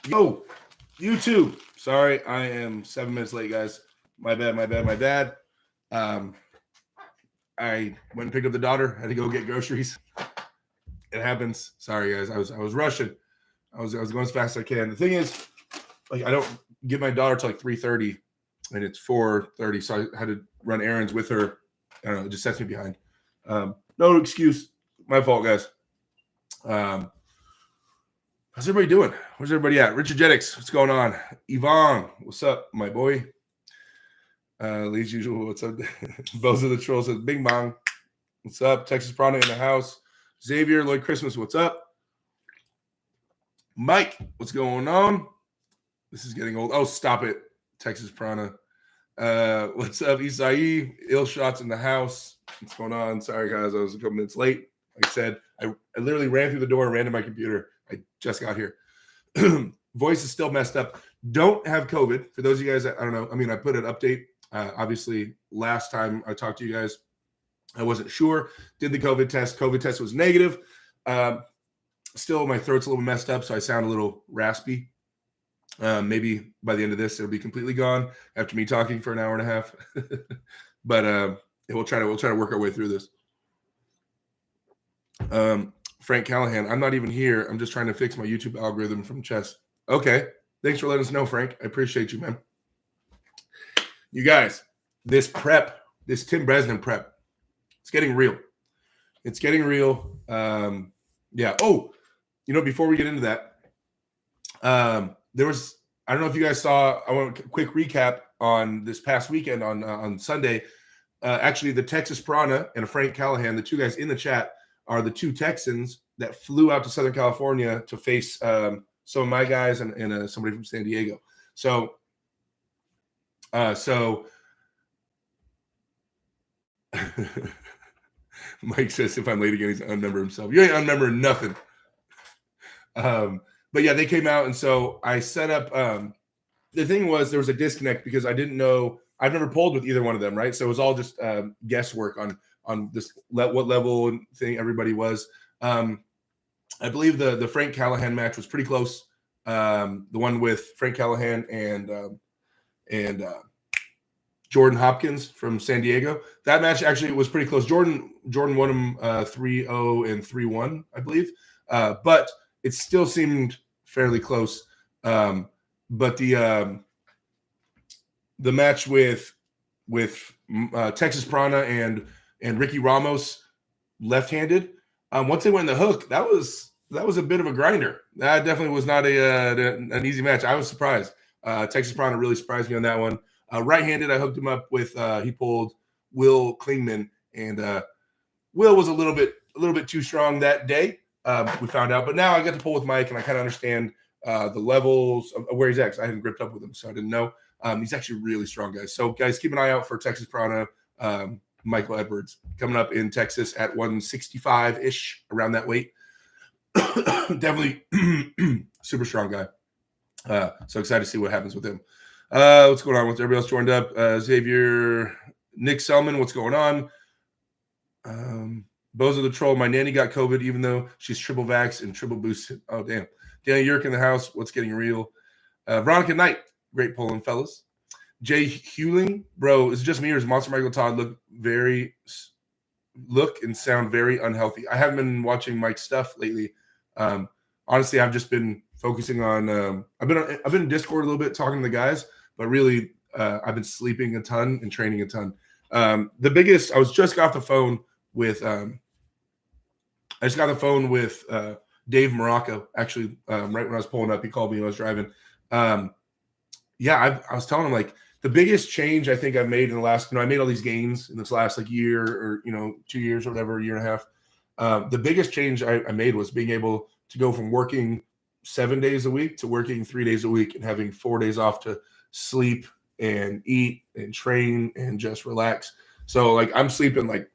Yo, YouTube. Sorry, I am 7 minutes late, guys. My bad. Um, I went and picked up the daughter. Had to go get groceries. It happens. Sorry, guys. I was rushing. I was going as fast as I can. The thing is, like, I don't get my daughter till like 3:30, and it's 4:30, so I had to run errands with her. I don't know. It just sets me behind. No excuse. My fault, guys. How's everybody doing? Where's everybody at? Richard Jennings, what's going on? Yvonne, what's up, my boy? As usual, what's up? Both of the Trolls says Bing Bong. What's up? Texas Prana in the house. Xavier, Lloyd Christmas, what's up? Mike, what's going on? This is getting old. Oh, stop it. Texas Prana. What's up, Isai? Ill shots in the house. What's going on? Sorry, guys. I was a couple minutes late. Like I said, I literally ran through the door and ran to my computer. I just got here. Voice is still messed up. Don't have COVID. For those of you guys that, I don't know. I mean, I put an update. Obviously, last time I talked to you guys, I wasn't sure. Did the COVID test. COVID test was negative. Still, my throat's a little messed up, so I sound a little raspy. Maybe by the end of this, it'll be completely gone after me talking for an hour and a half. But we'll try to work our way through this. Frank Callahan, I'm not even here. I'm just trying to fix my YouTube algorithm from chess. Okay. Thanks for letting us know, Frank. I appreciate you, man. You guys, this Tim Bresnan prep, it's getting real. It's getting real. Yeah. Oh, before we get into that, there was, I don't know if you guys saw, I want a quick recap on this past weekend on Sunday. Actually, the Texas Prana and Frank Callahan, the two guys in the chat, are the two Texans that flew out to Southern California to face some of my guys and somebody from San Diego. So Mike says if I'm late again, he's unmember himself. You ain't unmembering nothing. But yeah, they came out, and so I set up. The thing was, there was a disconnect because I didn't know. I've never polled with either one of them, right? So it was all just guesswork on this what level thing everybody was. I believe the Frank Callahan match was pretty close. The one with Frank Callahan and Jordan Hopkins from San Diego. That match actually was pretty close. Jordan won him 3-0 and 3-1, I believe. But it still seemed fairly close. But the match with Texas Prana and Ricky Ramos left-handed, once they went in the hook, that was a bit of a grinder. That definitely was not an easy match. I was surprised. Texas Prana really surprised me on that one. Right-handed, I hooked him up with he pulled Will Klingman, and Will was a little bit too strong that day. We found out, but now I got to pull with Mike, and I kind of understand the levels of where he's at. 'Cause I hadn't gripped up with him, so I didn't know. He's actually really strong, guys. So, guys, keep an eye out for Texas Prana, Michael Edwards, coming up in Texas at 165-ish, around that weight. Definitely super strong guy. So excited to see what happens with him. What's going on with everybody else joined up? Xavier, Nick Selman, what's going on? Bozo the Troll, my nanny got COVID even though she's triple vax and triple boosted. Oh, damn. Danny Yerk in the house. What's getting real? Veronica Knight, great polling, fellas. Jay Hewling, bro, is it just me or does Monster Michael Todd look and sound very unhealthy? I haven't been watching Mike's stuff lately. Honestly, I've just been focusing on I've been in Discord a little bit talking to the guys, but really I've been sleeping a ton and training a ton. I just got off the phone with Dave Morocco, actually, right when I was pulling up. He called me when I was driving. I was telling him, like, the biggest change I think I've made in the last, I made all these gains in this last year or 2 years or whatever, year and a half. The biggest change I made was being able to go from working 7 days a week to working 3 days a week and having 4 days off to sleep and eat and train and just relax. So, like, I'm sleeping like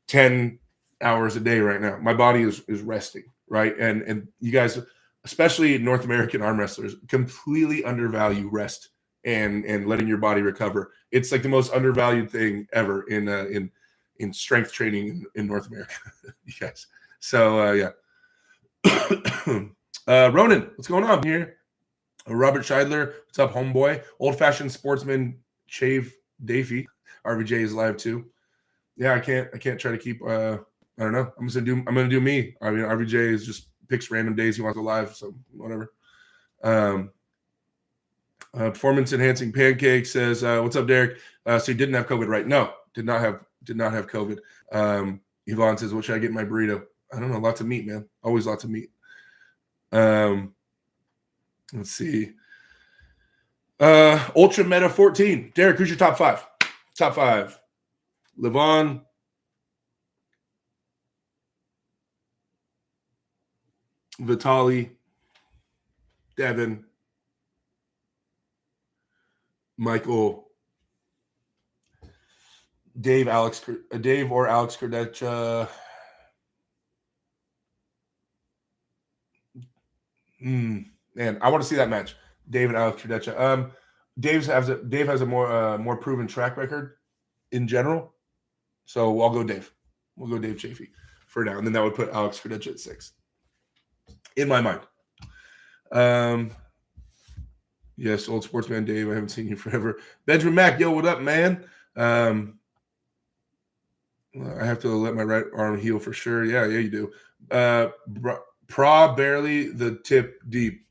10 hours a day right now. My body is resting, right? And you guys, especially North American arm wrestlers, completely undervalue rest and letting your body recover. It's like the most undervalued thing ever in strength training in North America, you guys. So yeah. Ronan, what's going on here? Robert Scheidler, what's up, homeboy? Old fashioned sportsman Chave Dafy. RVJ is live too. Yeah, I can't try to keep I don't know. I'm gonna do me. I mean, RVJ is just picks random days he wants to live, so whatever. Performance enhancing pancake says, "What's up, Derek? So you didn't have COVID, right? No, did not have COVID." Yvonne says, "What should I get in my burrito?" I don't know. Lots of meat, man. Always lots of meat. Let's see. Ultra Meta 14. Derek, who's your top five? Top five. Levon. Vitali. Devin. Michael. Dave or Alex Kurdecha. Man, I want to see that match. Dave and Alex Kurdecha. Dave has a more proven track record in general. So I'll go Dave. We'll go Dave Chafee for now. And then that would put Alex Kurdecha at 6. In my mind. Yes, old sportsman Dave. I haven't seen you forever. Benjamin Mack, yo, what up, man? I have to let my right arm heal for sure. Yeah, you do. Barely the tip deep.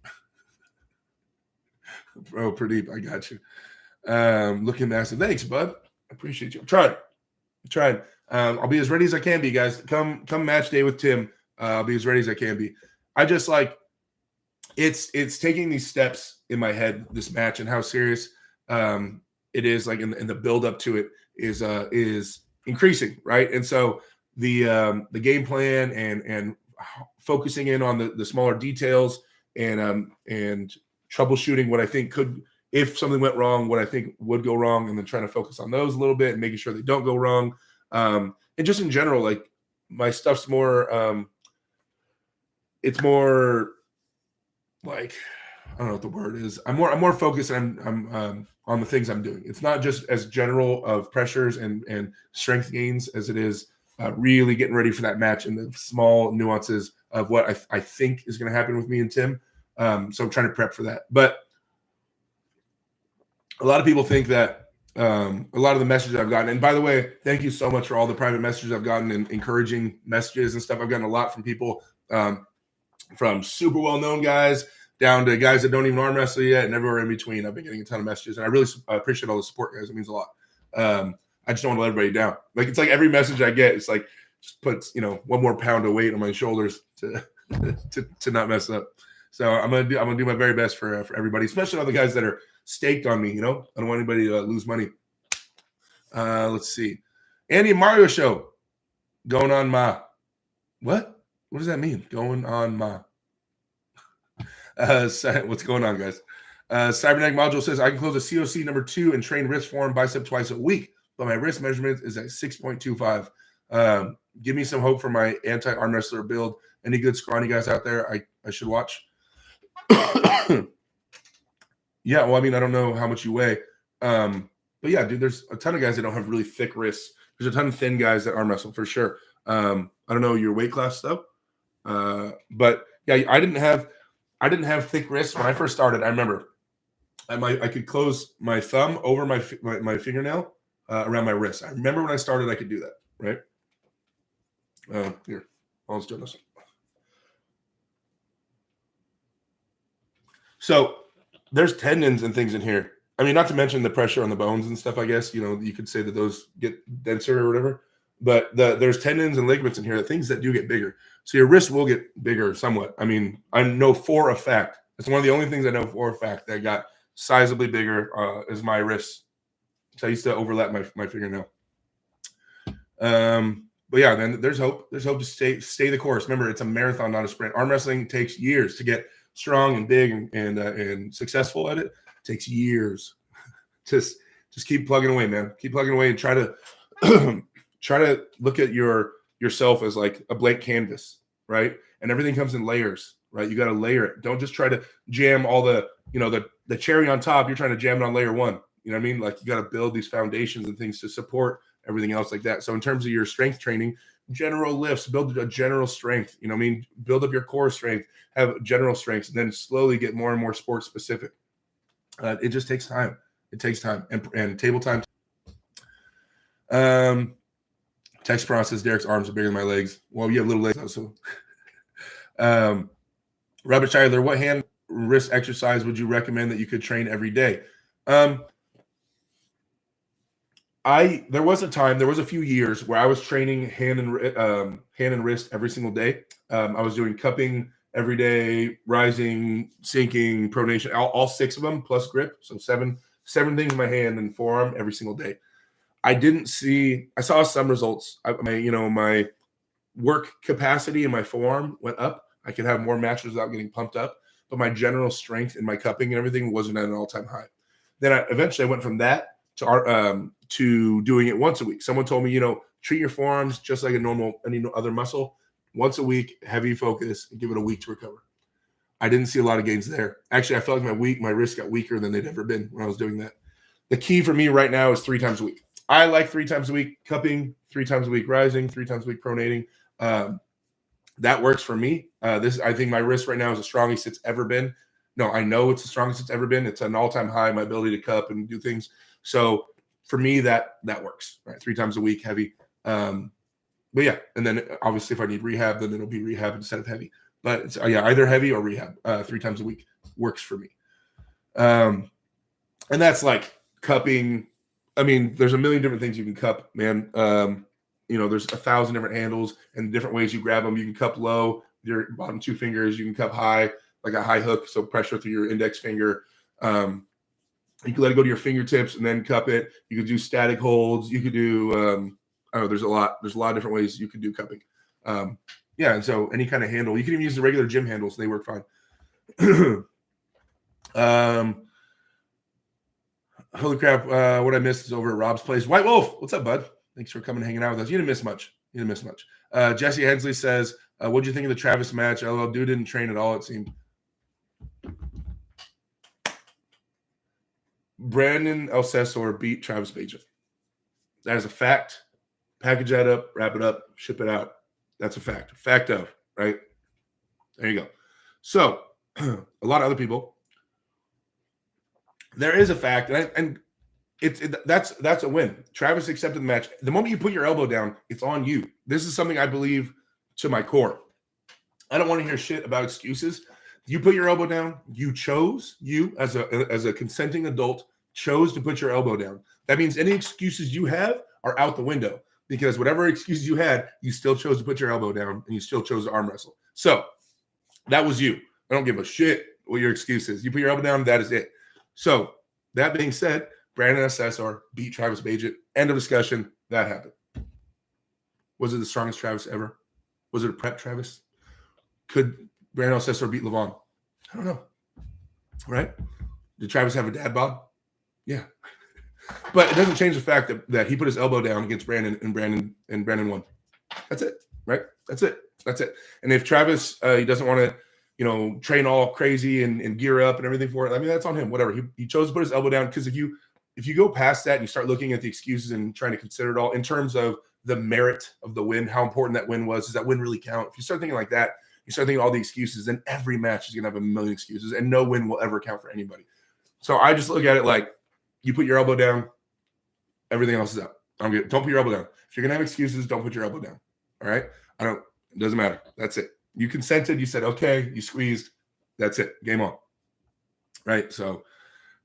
Bro, pretty deep. I got you. Looking massive. Thanks, bud. I appreciate you. I'm trying. I'll be as ready as I can be, guys. Come match day with Tim. I'll be as ready as I can be. I just like it's taking these steps in my head, this match, and how serious it is. Like in the build up to it is increasing, right? And so the game plan and focusing in on the smaller details and troubleshooting what I think could, if something went wrong, what I think would go wrong, and then trying to focus on those a little bit and making sure they don't go wrong. And just in general, like my stuff's more, it's more like, I don't know what the word is. I'm more focused and I'm on the things I'm doing. It's not just as general of pressures and strength gains as it is really getting ready for that match and the small nuances of what I think is going to happen with me and Tim. So I'm trying to prep for that. But a lot of people think that a lot of the messages I've gotten, and by the way, thank you so much for all the private messages I've gotten and encouraging messages and stuff. I've gotten a lot from people, from super well-known guys down to guys that don't even arm wrestle yet and everywhere in between. I've been getting a ton of messages, and I really appreciate all the support, guys. It means a lot. I just don't want to let everybody down. Like, it's like every message I get, it's like just puts, one more pound of weight on my shoulders to not mess up. So I'm gonna do my very best for everybody, especially all the guys that are staked on me. I don't want anybody to lose money. Let's see. Andy and Mario show going on Ma. What does that mean? Going on Ma. What's going on, guys? Cybernetic Module says I can close a COC number 2 and train wrist form bicep twice a week, but my wrist measurement is at 6.25. Give me some hope for my anti-arm wrestler build. Any good scrawny guys out there I should watch? Yeah, well, I mean, I don't know how much you weigh. But yeah, dude, there's a ton of guys that don't have really thick wrists. There's a ton of thin guys that arm wrestle for sure. I don't know your weight class though. But yeah, I didn't have thick wrists when I first started. I remember I could close my thumb over my fingernail around my wrist. I remember when I started, I could do that, right? Here, I'll just do this. So there's tendons and things in here. I mean, not to mention the pressure on the bones and stuff, I guess, you could say that those get denser or whatever, but there's tendons and ligaments in here, things that do get bigger. So your wrist will get bigger somewhat. I mean, I know for a fact, it's one of the only things I know for a fact that got sizably bigger is my wrist. So I used to overlap my fingernail. But yeah, then there's hope. There's hope to stay the course. Remember, it's a marathon, not a sprint. Arm wrestling takes years to get strong and big and successful at it. It takes years. Just keep plugging away, man. Keep plugging away and try to look at yourself as like a blank canvas, right? And everything comes in layers, right? You got to layer it. Don't just try to jam all the cherry on top. You're trying to jam it on layer one. You know what I mean? Like, you got to build these foundations and things to support everything else like that. So in terms of your strength training, general lifts, build a general strength. You know what I mean? Build up your core strength, have general strengths, and then slowly get more and more sports specific. It just takes time. It takes time. And table time. Text process, Derek's arms are bigger than my legs. Well, you have little legs, so. Robert Schuyler, what hand wrist exercise would you recommend that you could train every day? There was a few years where I was training hand and wrist every single day. I was doing cupping every day, rising, sinking, pronation, all 6 of them plus grip. So seven things in my hand and forearm every single day. I saw some results. My work capacity in my forearm went up. I could have more matches without getting pumped up, but my general strength in my cupping and everything wasn't at an all-time high. Then I went from that to doing it once a week. Someone told me, treat your forearms just like any other muscle. Once a week, heavy focus, and give it a week to recover. I didn't see a lot of gains there. Actually, I felt like my wrists got weaker than they'd ever been when I was doing that. The key for me right now is 3 times a week. I like 3 times a week cupping, 3 times a week rising, 3 times a week pronating. That works for me. I think my wrist right now is the strongest it's ever been. No, I know it's the strongest it's ever been. It's an all-time high, my ability to cup and do things. So for me, that works, right? 3 times a week, heavy. But yeah, and then obviously if I need rehab, then it'll be rehab instead of heavy. But it's, either heavy or rehab. 3 times a week works for me. And that's like cupping. I mean, there's a million different things you can cup, man. There's 1,000 different handles and different ways you grab them. You can cup low, your bottom 2 fingers. You can cup high, like a high hook, so pressure through your index finger. You can let it go to your fingertips and then cup it. You could do static holds. You could do there's a lot of different ways you could do cupping. And so any kind of handle. You can even use the regular gym handles. They work fine. Holy crap, what I missed is over at Rob's place. White Wolf, what's up, bud? Thanks for coming and hanging out with us. You didn't miss much. Jesse Hensley says, what'd you think of the Travis match? LOL, dude didn't train at all, it seemed. Brandon Alcesor beat Travis Bajan. That is a fact. Package that up, wrap it up, ship it out. That's a fact. Fact of, right? There you go. So, a lot of other people. There is a fact, and that's a win. Travis accepted the match. The moment you put your elbow down, it's on you. This is something I believe to my core. I don't want to hear shit about excuses. You put your elbow down. You as a consenting adult chose to put your elbow down. That means any excuses you have are out the window, because whatever excuses you had, you still chose to put your elbow down and you still chose to arm wrestle. So that was you. I don't give a shit what your excuse is. You put your elbow down, that is it. So that being said, Brandon Assessor beat Travis Bajan. End of discussion. That happened. Was it the strongest Travis ever? Was it a prep Travis? Could Brandon Assessor beat Levon? I don't know. Right? Did Travis have a dad bod? Yeah. But it doesn't change the fact that he put his elbow down against Brandon and Brandon won. That's it. Right? That's it. And if Travis he doesn't want to, train all crazy and gear up and everything for it, I mean, that's on him. Whatever. He chose to put his elbow down, because if you go past that and you start looking at the excuses and trying to consider it all in terms of the merit of the win, how important that win was, does that win really count? If you start thinking like that, you start thinking all the excuses, then every match is going to have a million excuses, and no win will ever count for anybody. So I just look at it like, you put your elbow down, everything else is out. Don't put your elbow down. If you're going to have excuses, don't put your elbow down. All right? It doesn't matter. That's it. You consented. You said, okay. You squeezed. That's it. Game on. Right? So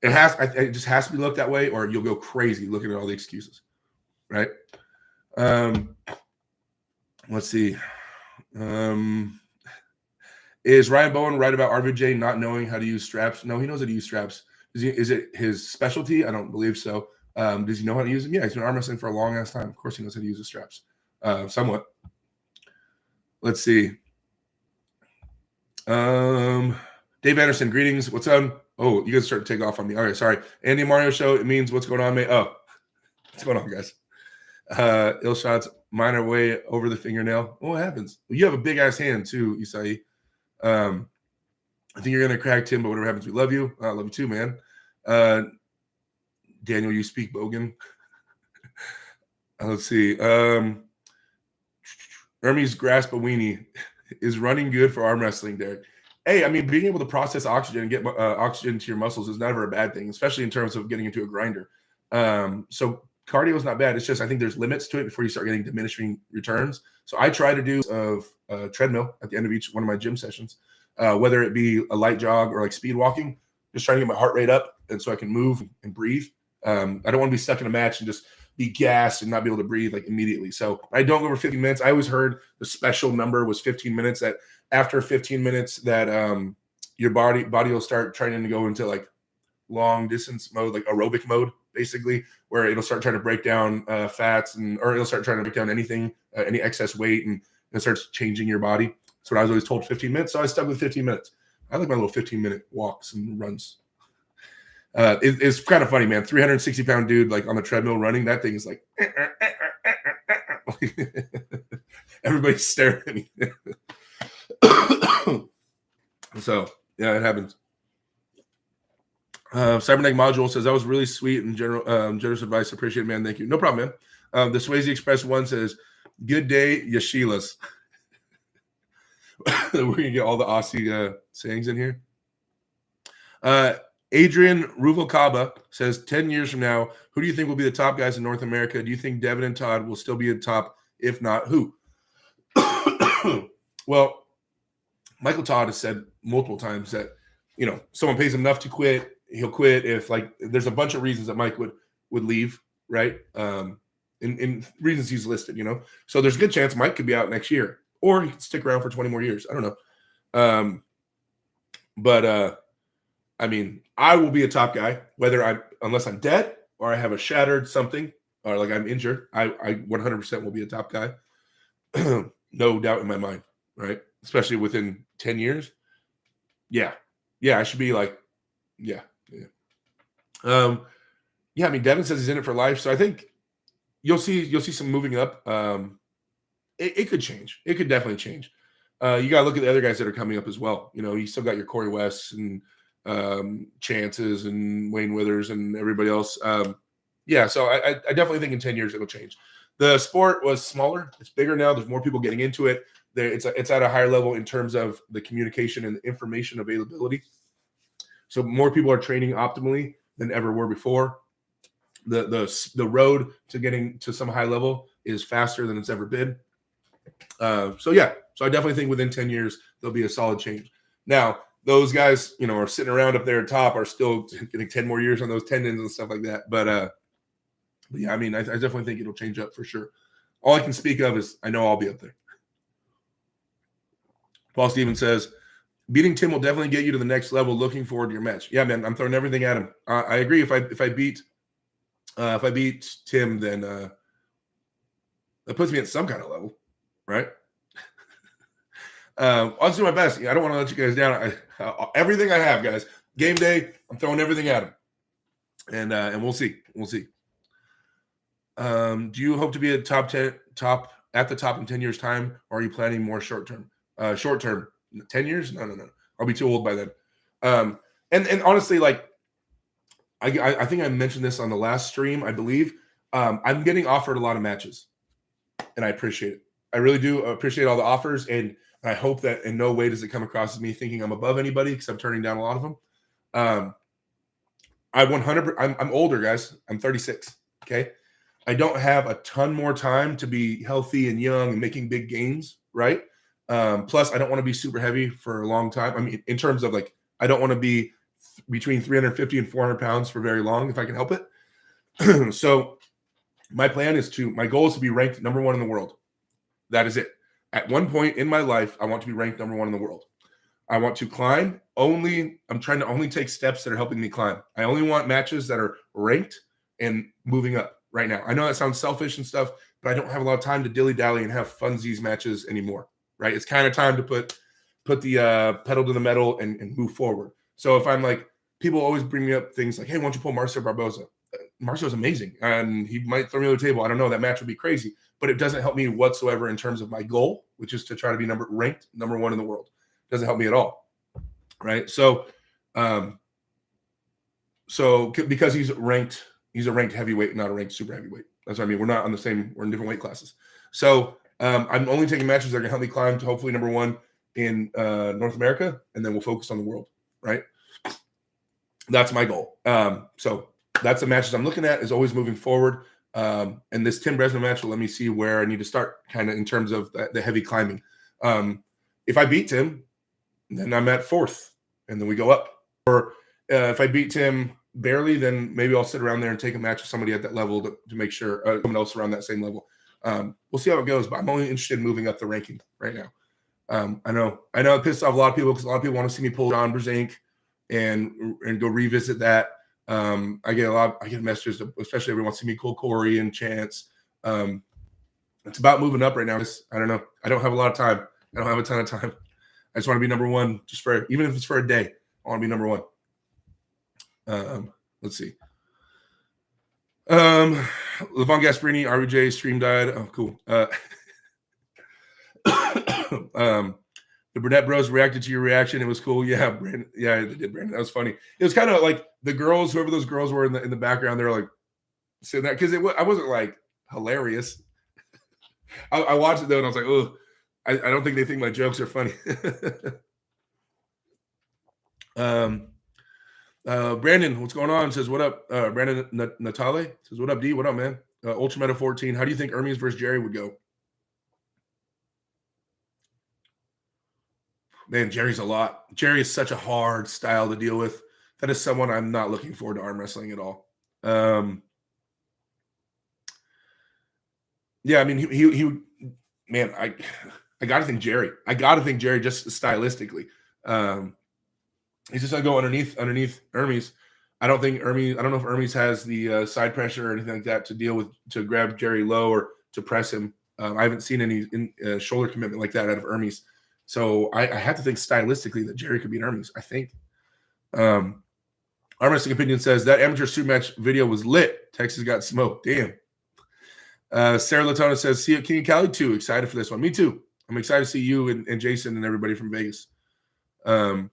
it just has to be looked that way, or you'll go crazy looking at all the excuses. Right? Let's see. Is Ryan Bowen right about RVJ not knowing how to use straps? No, he knows how to use straps. Is it his specialty? I don't believe so. Does he know how to use them? Yeah, he's been arm wrestling for a long ass time. Of course he knows how to use the straps. Somewhat. Let's see. Dave Anderson, greetings. What's up? Oh, you guys start to take off on me. All right, sorry. Andy Mario show, it means what's going on, mate? Oh, what's going on, guys? Ill shots, mine are way over the fingernail. Oh, what happens? You have a big ass hand too, Isai. I think you're gonna crack Tim, but whatever happens, we love you. I love you too, man. Daniel, you speak Bogan. Let's see. Hermes Graspawini is running good for arm wrestling, Derek. Hey, I mean, being able to process oxygen and get oxygen to your muscles is never a bad thing, especially in terms of getting into a grinder. So cardio is not bad. It's just I think there's limits to it before you start getting diminishing returns. So I try to do a treadmill at the end of each one of my gym sessions, whether it be a light jog or like speed walking, just trying to get my heart rate up and so I can move and breathe. I don't want to be stuck in a match and just be gassed and not be able to breathe like immediately. So I don't go over 15 minutes. I always heard the special number was 15 minutes, that after 15 minutes that your body will start trying to go into like long distance mode, like aerobic mode, basically, where it'll start trying to break down fats or it'll start trying to break down anything, any excess weight, and it starts changing your body. That's what I was always told, 15 minutes. So I stuck with 15 minutes. I like my little 15-minute walks and runs. It's kind of funny, man. 360-pound dude like on the treadmill running, that thing is like everybody's staring at me. So yeah, it happens. Cybernetic Module says that was really sweet and generous advice. Appreciate it, man. Thank you. No problem, man. The Swayze Express one says, "Good day, Yashilas." We're gonna get all the Aussie sayings in here. Adrian Ruvalcaba says, 10 years from now, who do you think will be the top guys in North America? Do you think Devin and Todd will still be at top? If not, who? Well, Michael Todd has said multiple times that, someone pays him enough to quit, he'll quit. If like there's a bunch of reasons that Mike would leave, right? In reasons he's listed, So there's a good chance Mike could be out next year, or he could stick around for 20 more years. I don't know. But I mean, I will be a top guy, unless I'm dead or I have a shattered something or like I'm injured. I 100% will be a top guy. No doubt in my mind, right? Especially within 10 years. Yeah, I should be like, yeah. I mean, Devin says he's in it for life, so I think you'll see some moving up. It could change. It could definitely change. You got to look at the other guys that are coming up as well. You still got your Corey West and Chances and Wayne Withers and everybody else. So I definitely think in 10 years it'll change. The sport was smaller. It's bigger now. There's more people getting into it. It's at a higher level in terms of the communication and the information availability. So more people are training optimally than ever were before. The road to getting to some high level is faster than it's ever been. So I definitely think within 10 years there'll be a solid change. Now, those guys, are sitting around up there at top are still getting 10 more years on those tendons and stuff like that. But yeah, I mean, I definitely think it'll change up for sure. All I can speak of is I know I'll be up there. Paul Stevens says, beating Tim will definitely get you to the next level. Looking forward to your match. Yeah, man, I'm throwing everything at him. I agree. If I beat Tim, then that puts me at some kind of level, right? I'll do my best. I don't want to let you guys down. Everything I have, guys. Game day, I'm throwing everything at him, and we'll see. Do you hope to be at top at the top in 10 years' time, or are you planning more short term? 10 years? No. I'll be too old by then. And honestly, like I think I mentioned this on the last stream, I believe. I'm getting offered a lot of matches, and I appreciate it. I really do appreciate all the offers, and I hope that in no way does it come across as me thinking I'm above anybody, because I'm turning down a lot of them. I'm older, guys. I'm 36. Okay. I don't have a ton more time to be healthy and young and making big gains, right? Plus, I don't want to be super heavy for a long time. I mean, in terms of like, I don't want to be between 350 and 400 pounds for very long if I can help it. So my goal is to be ranked number 1 in the world. That is it. At one point in my life, I want to be ranked number 1 in the world. I want to climb. I'm trying to only take steps that are helping me climb. I only want matches that are ranked and moving up right now. I know that sounds selfish and stuff, but I don't have a lot of time to dilly-dally and have funsies matches anymore, right? It's kind of time to put the pedal to the metal and move forward. So if I'm like, people always bring me up things like, hey, why don't you pull Marcio Barboza? Marcio's amazing, and he might throw me on the table. I don't know. That match would be crazy, but it doesn't help me whatsoever in terms of my goal, which is to try to be ranked number 1 in the world. It doesn't help me at all, right? So because he's a ranked heavyweight, not a ranked super heavyweight. That's what I mean. We're not on the same. We're in different weight classes. So I'm only taking matches that are going to help me climb to hopefully number one in North America, and then we'll focus on the world, right? That's my goal. So that's the matches I'm looking at, is always moving forward. And this Tim Bresnan match will let me see where I need to start kind of in terms of the heavy climbing. If I beat Tim, then I'm at 4th, and then we go up. Or if I beat Tim barely, then maybe I'll sit around there and take a match with somebody at that level to make sure someone else around that same level. We'll see how it goes, but I'm only interested in moving up the ranking right now. I know it pissed off a lot of people because a lot of people want to see me pull John Brzenk and go revisit that. I get messages, especially everyone wants to see me pull Corey and Chance. It's about moving up right now. I don't know. I don't have a lot of time. I don't have a ton of time. I just want to be number one, even if it's for a day. I want to be number one. Let's see. Levon Gasparini, RBJ stream died. Oh, cool. The Burnett Bros reacted to your reaction. It was cool. Yeah, Brandon. Yeah, they did, Brandon. That was funny. It was kind of like the girls, whoever those girls were in the background, they're like sitting there because I wasn't like hilarious. I watched it though, and I was like, oh, I don't think they think my jokes are funny. Brandon, what's going on? Says, what up? Brandon Natale says, what up, D? What up, man? Ultra Meta 14. How do you think Hermes versus Jerry would go? Man, Jerry's a lot. Jerry is such a hard style to deal with. That is someone I'm not looking forward to arm wrestling at all. Yeah, I mean, he man, I got to think Jerry. I got to think Jerry just stylistically. He's just going to go underneath Hermes. I don't know if Hermes has the side pressure or anything like that to grab Jerry low or to press him. I haven't seen any shoulder commitment like that out of Hermes. So I have to think stylistically that Jerry could beat Hermes, I think. Arm Wrestling Opinion says that amateur suit match video was lit. Texas got smoked. Damn. Sarah Latona says, see you at King Cali too. Excited for this one. Me too. I'm excited to see you and Jason and everybody from Vegas. California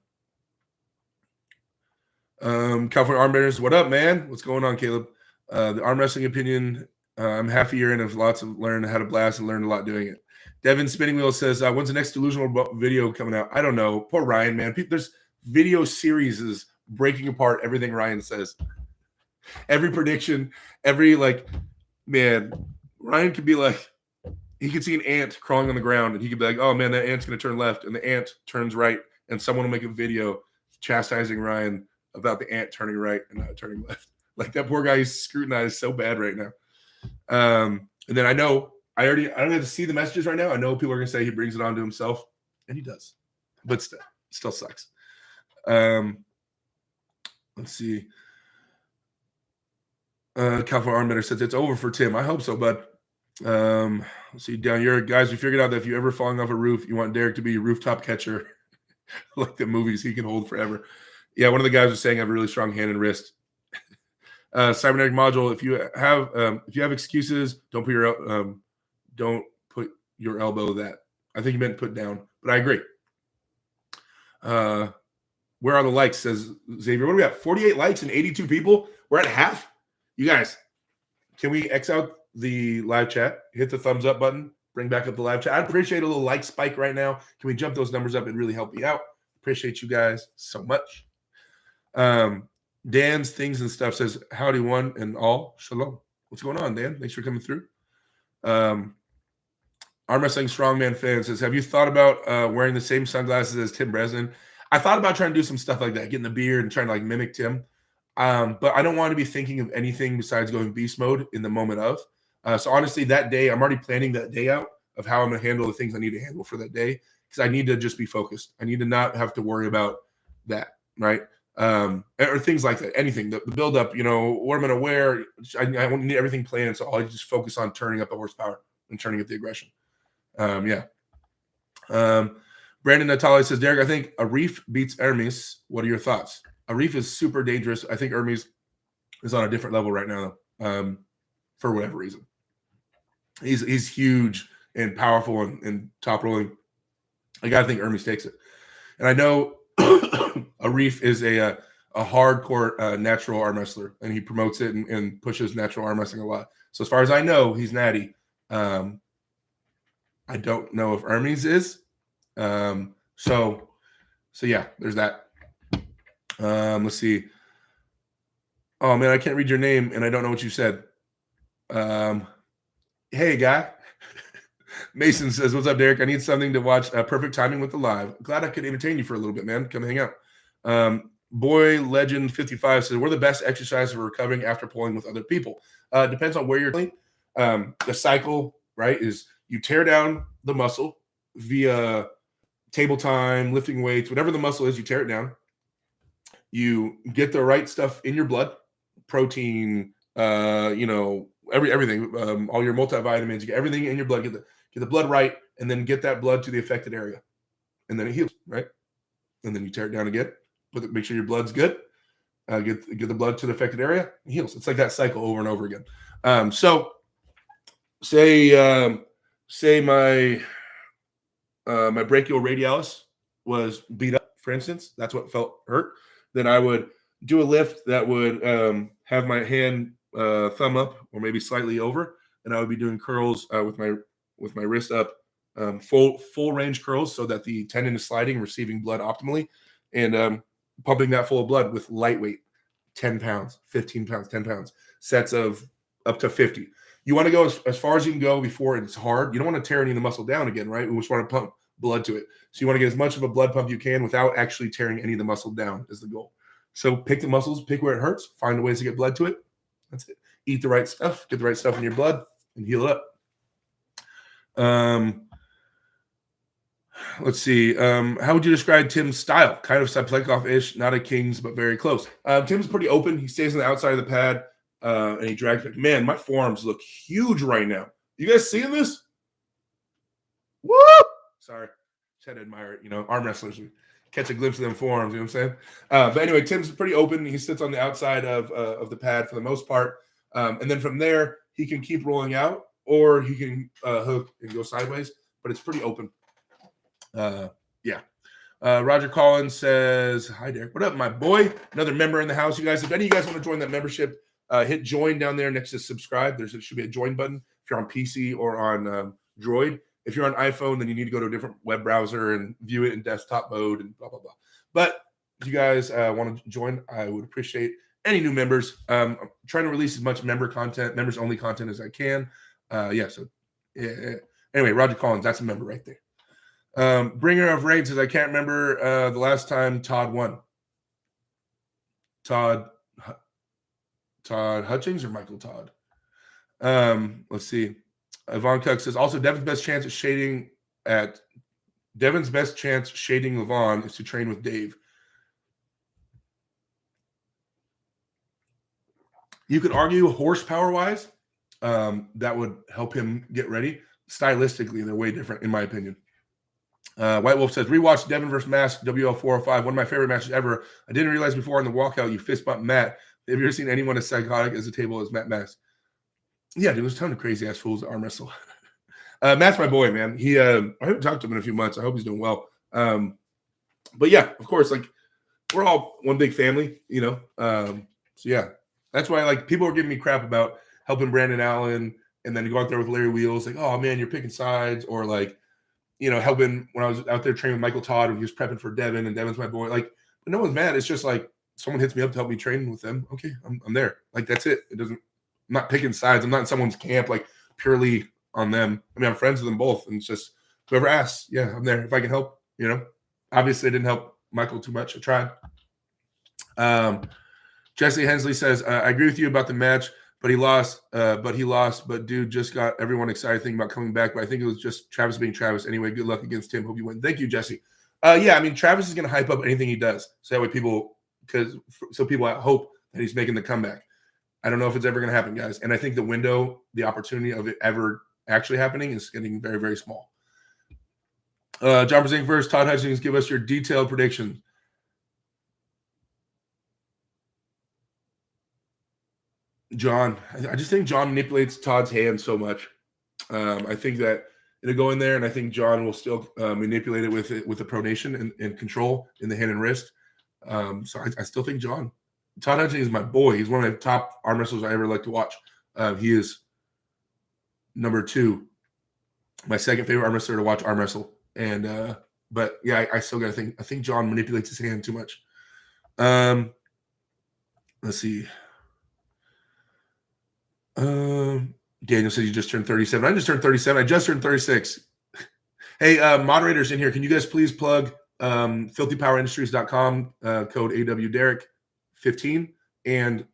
Arm Bearers, what up, man? What's going on, Caleb? The Arm Wrestling Opinion, I'm half a year in, have lots of learned how to blast and learned a lot doing it. Devin Spinning Wheel says, when's the next delusional video coming out? I don't know. Poor Ryan, man. There's video series is breaking apart everything Ryan says. Every prediction, man, Ryan could be like, he could see an ant crawling on the ground and he could be like, oh man, that ant's going to turn left, and the ant turns right, and someone will make a video chastising Ryan about the ant turning right and not turning left. Like, that poor guy is scrutinized so bad right now. And then I don't have to see the messages right now. I know people are going to say he brings it on to himself, and he does, but still sucks. Let's see. California Arm Better says it's over for Tim. I hope so, bud. Let's see. Down here, guys, we figured out that if you're ever falling off a roof, you want Derek to be a rooftop catcher. Like the movies, he can hold forever. Yeah, one of the guys was saying I have a really strong hand and wrist. Cybernetic Module, if you have excuses, don't put your elbow that. I think you meant put down, but I agree. Where are the likes, says Xavier. What do we got? 48 likes and 82 people? We're at half. You guys, can we X out the live chat? Hit the thumbs up button. Bring back up the live chat. I'd appreciate a little like spike right now. Can we jump those numbers up? It'd really help me out. Appreciate you guys so much. Dan's Things and Stuff says, howdy one and all. Shalom. What's going on, Dan? Thanks for coming through. Arm Wrestling Strongman fan says, have you thought about wearing the same sunglasses as Tim Bresnan? I thought about trying to do some stuff like that, getting the beard and trying to mimic Tim. But I don't want to be thinking of anything besides going beast mode in the moment of. So honestly, that day, I'm already planning that day out of how I'm going to handle the things I need to handle for that day, because I need to just be focused. I need to not have to worry about that, right? Or things like that. Anything, the build up, what I'm going to wear. I need everything planned, so I'll just focus on turning up the horsepower and turning up the aggression. Brandon Natale says, Derek, I think Arif beats Hermes. What are your thoughts? Arif is super dangerous. I think Hermes is on a different level right now, for whatever reason. He's huge and powerful and top rolling. I got to think Hermes takes it. And I know Arif is a hardcore natural arm wrestler, and he promotes it and pushes natural arm wrestling a lot. So as far as I know, he's natty. I don't know if Hermes is. So yeah, there's that. Let's see. Oh man, I can't read your name and I don't know what you said. Hey guy. Mason says, "What's up, Derek? I need something to watch. Perfect timing with the live. Glad I could entertain you for a little bit, man. Come hang out." Boy Legend 55 says, "We're the best exercise for recovering after pulling with other people. Depends on where you're playing. The cycle, right, is you tear down the muscle via table time, lifting weights, whatever the muscle is, you tear it down. You get the right stuff in your blood, protein, everything, all your multivitamins, you get everything in your blood, get the blood right, and then get that blood to the affected area. And then it heals, right? And then you tear it down again, make sure your blood's good, get the blood to the affected area, it heals. It's like that cycle over and over again. So say my brachial radialis was beat up, for instance, that's what felt hurt. Then I would do a lift that would have my hand thumb up or maybe slightly over, and I would be doing curls with my wrist up, full range curls, so that the tendon is sliding, receiving blood optimally, and pumping that full of blood with lightweight, 10 pounds, 15 pounds, 10 pounds, sets of up to 50. You want to go as far as you can go before it's hard. You don't want to tear any of the muscle down again, right? We just want to pump blood to it. So you want to get as much of a blood pump you can without actually tearing any of the muscle down is the goal. So pick the muscles, pick where it hurts, find ways to get blood to it. That's it. Eat the right stuff, get the right stuff in your blood, and heal it up. Let's see. How would you describe Tim's style? Kind of Saplenkov-ish, not a King's, but very close. Tim's pretty open. He stays on the outside of the pad, and he drags back. Man, my forearms look huge right now. You guys seeing this? Woo! Sorry. Just had to admire it. Arm wrestlers catch a glimpse of them forearms. You know what I'm saying? But anyway, Tim's pretty open. He sits on the outside of the pad for the most part. And then from there, he can keep rolling out, or he can hook and go sideways. But it's pretty open. Yeah. Roger Collins says, "Hi, Derek. What up, my boy? Another member in the house. You guys, if any of you guys want to join that membership, hit join down there next to subscribe. There should be a join button if you're on PC or on Droid. If you're on iPhone, then you need to go to a different web browser and view it in desktop mode and blah, blah, blah. But if you guys want to join, I would appreciate any new members. I'm trying to release as much members-only content as I can. Anyway, Roger Collins, that's a member right there. Bringer of Rain says, "I can't remember the last time Todd won." Todd Hutchings or Michael Todd? Let's see. Yvonne Cook says, "Also, Devin's best chance shading Levon is to train with Dave." You could argue horsepower-wise, that would help him get ready. Stylistically, they're way different, in my opinion. White Wolf says, "Rewatch Devin versus Mask, WL405, one of my favorite matches ever. I didn't realize before on the walkout you fist bumped Matt. Have you ever seen anyone as psychotic as the table as Matt Mask?" Yeah, dude, there's a ton of crazy ass fools that arm wrestle. Matt's my boy, man. I haven't talked to him in a few months. I hope he's doing well. But yeah, of course, like we're all one big family, So yeah, that's why people are giving me crap about helping Brandon Allen and then go out there with Larry Wheels, like, "Oh man, you're picking sides," or helping when I was out there training with Michael Todd when he was prepping for Devin, and Devin's my boy. But no one's mad. It's just like someone hits me up to help me train with them. Okay, I'm there. That's it. I'm not picking sides. I'm not in someone's camp, purely on them. I mean, I'm friends with them both, and it's just whoever asks, yeah, I'm there if I can help. Obviously, I didn't help Michael too much. I tried. Jesse Hensley says, "I agree with you about the match, but he lost. But dude just got everyone excited thinking about coming back. But I think it was just Travis being Travis. Anyway, good luck against Tim. Hope you win." Thank you, Jesse. Yeah, I mean, Travis is going to hype up anything he does, so that way people hope that he's making the comeback. I don't know if it's ever going to happen, guys. And I think the opportunity of it ever actually happening is getting very, very small. John Brzezinski first. Todd Hutchings, give us your detailed prediction. John, I just think John manipulates Todd's hand so much. I think that it'll go in there, and I think John will still manipulate it with the pronation and control in the hand and wrist. So I still think John. Todd Hutchings is my boy. He's one of my top arm wrestlers I ever like to watch. He is number 2 My second favorite arm wrestler to watch arm wrestle. And but yeah, I still got to think. I think John manipulates his hand too much. Let's see. Daniel said you just turned 37. I just turned 37. I just turned 36. Hey, moderators in here, can you guys please plug filthypowerindustries.com, code AWDerek15, and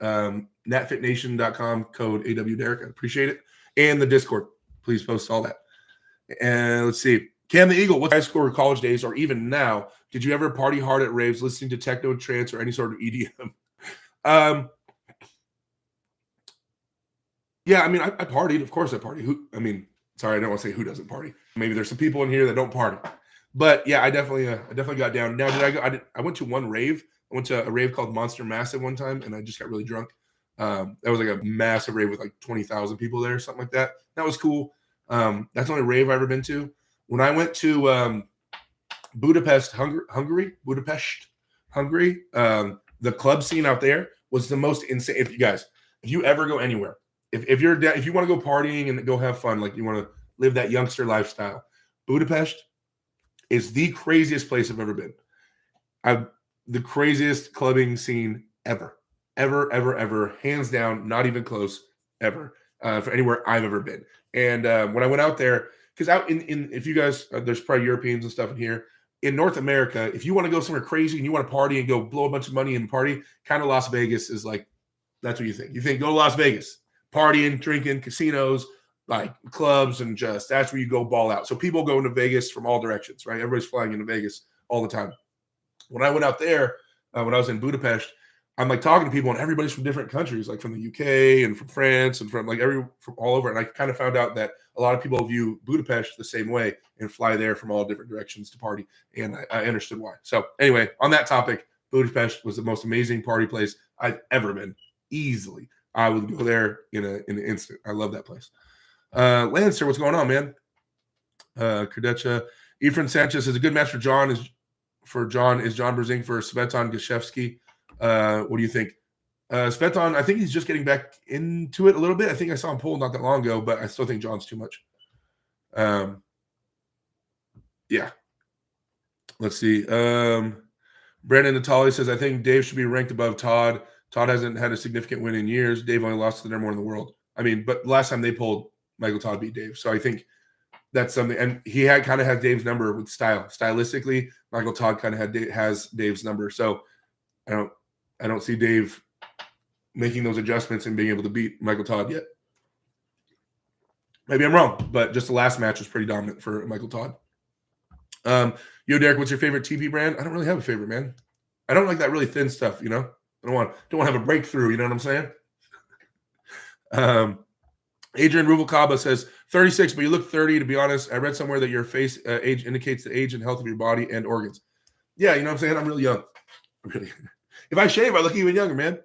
natfitnation.com, code AWDerek. I appreciate it. And the Discord. Please post all that. And let's see. Cam the Eagle, what's high school or college days, or even now, did you ever party hard at raves listening to techno, trance, or any sort of EDM? Yeah, I mean, I partied. Of course I party. Sorry, I don't want to say who doesn't party. Maybe there's some people in here that don't party. But yeah, I definitely got down. Now, did I go? I went to one rave. I went to a rave called Monster Massive one time, and I just got really drunk. That was like a massive rave with like 20,000 people there, something like that. That was cool. That's the only rave I've ever been to. When I went to Budapest, Hungary, the club scene out there was the most insane. If you ever go anywhere, if you want to go partying and go have fun, like you want to live that youngster lifestyle, Budapest is the craziest place I've ever been. The craziest clubbing scene ever, hands down, not even close, ever, for anywhere I've ever been. And when I went out there, because out in if you guys, there's probably Europeans and stuff in here. In North America, if you want to go somewhere crazy and you want to party and go blow a bunch of money and party, kind of Las Vegas is like, that's what you think. You think go to Las Vegas, partying, drinking, casinos, like clubs, and just that's where you go ball out. So people go into Vegas from all directions, right? Everybody's flying into Vegas all the time. When I went out there, when I was in Budapest, I'm like talking to people, and everybody's from different countries, like from the UK and from France and from all over. And I kind of found out that a lot of people view Budapest the same way and fly there from all different directions to party. And I understood why. So anyway, on that topic, Budapest was the most amazing party place I've ever been. Easily, I would go there in an instant. I love that place. Lancer, what's going on, man? Kurdecha, Efren Sanchez says a good match for John is John Berzing for Svetan Gashevsky. What do you think? Svetan, I think he's just getting back into it a little bit. I think I saw him pull not that long ago, but I still think John's too much. Yeah. Let's see. Brandon Natali says, I think Dave should be ranked above Todd. Todd hasn't had a significant win in years. Dave only lost to the number one in the world. I mean, but last time they pulled, Michael Todd beat Dave. So I think that's something. And he kind of had Dave's number with style. Stylistically, Michael Todd kind of has Dave's number. So I don't see Dave making those adjustments and being able to beat Michael Todd yet. Maybe I'm wrong, but just the last match was pretty dominant for Michael Todd. Yo, Derek, what's your favorite TP brand? I don't really have a favorite, man. I don't like that really thin stuff, you know? I don't want to have a breakthrough, you know what I'm saying? Adrian Rubalcaba says 36, but you look 30. To be honest, I read somewhere that your face age indicates the age and health of your body and organs. Yeah, you know what I'm saying? I'm really young. Really. If I shave, I look even younger, man.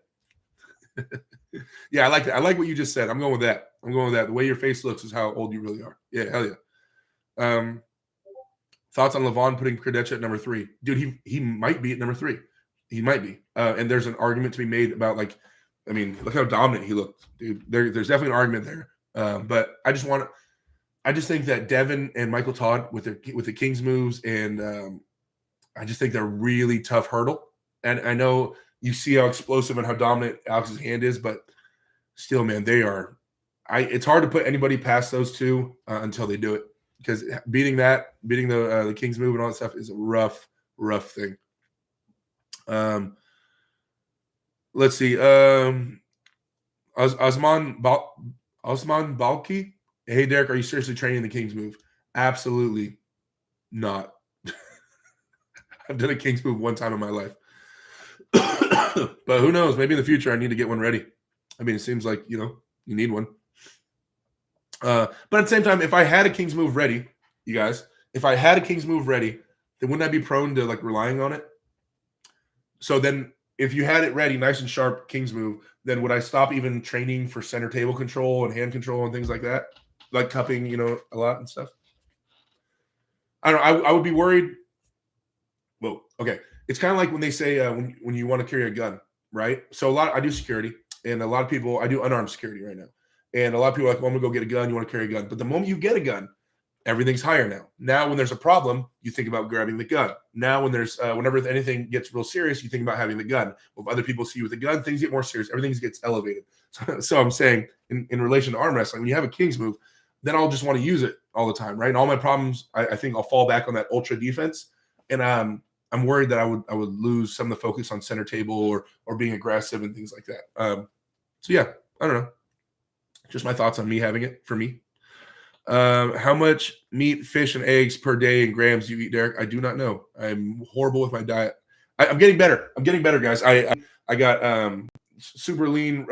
Yeah, I like that. I like what you just said. I'm going with that. The way your face looks is how old you really are. Yeah, hell yeah. Thoughts on Levon putting Kredecha at number 3? Dude, he might be at number 3. He might be. And there's an argument to be made about, like, I mean, look how dominant he looked, dude. There's definitely an argument there. But I just think that Devin and Michael Todd with the Kings moves, and I just think they're a really tough hurdle. And I know you see how explosive and how dominant Alex's hand is, but still, man, they are. It's hard to put anybody past those two until they do it, because beating the Kings move and all that stuff is a rough thing. Let's see. Osman Balki. Hey, Derek, are you seriously training the Kings move? Absolutely not. I've done a Kings move one time in my life. But who knows? Maybe in the future I need to get one ready. I mean, it seems like, you need one. But at the same time, if I had a Kings move ready, you guys, then wouldn't I be prone to like relying on it? So then if you had it ready, nice and sharp Kings move, then would I stop even training for center table control and hand control and things like that? Like cupping, a lot and stuff. I don't know. I would be worried. Well, okay. It's kind of like when they say when you want to carry a gun, right? So I do security, and a lot of people, I do unarmed security right now. And a lot of people are like, well, I'm going to go get a gun. You want to carry a gun. But the moment you get a gun, everything's higher now. Now, when there's a problem, you think about grabbing the gun. Now, when there's whenever anything gets real serious, you think about having the gun. Well, if other people see you with a gun, things get more serious. Everything gets elevated. So I'm saying, in relation to arm wrestling, when you have a king's move, then I'll just want to use it all the time, right? And all my problems, I think I'll fall back on that ultra defense, and I'm worried that I would lose some of the focus on center table or being aggressive and things like that. So yeah, I don't know. Just my thoughts on me having it for me. How much meat, fish, and eggs per day in grams do you eat, Derek? I do not know. I'm horrible with my diet. I'm getting better. I'm getting better, guys. I got super lean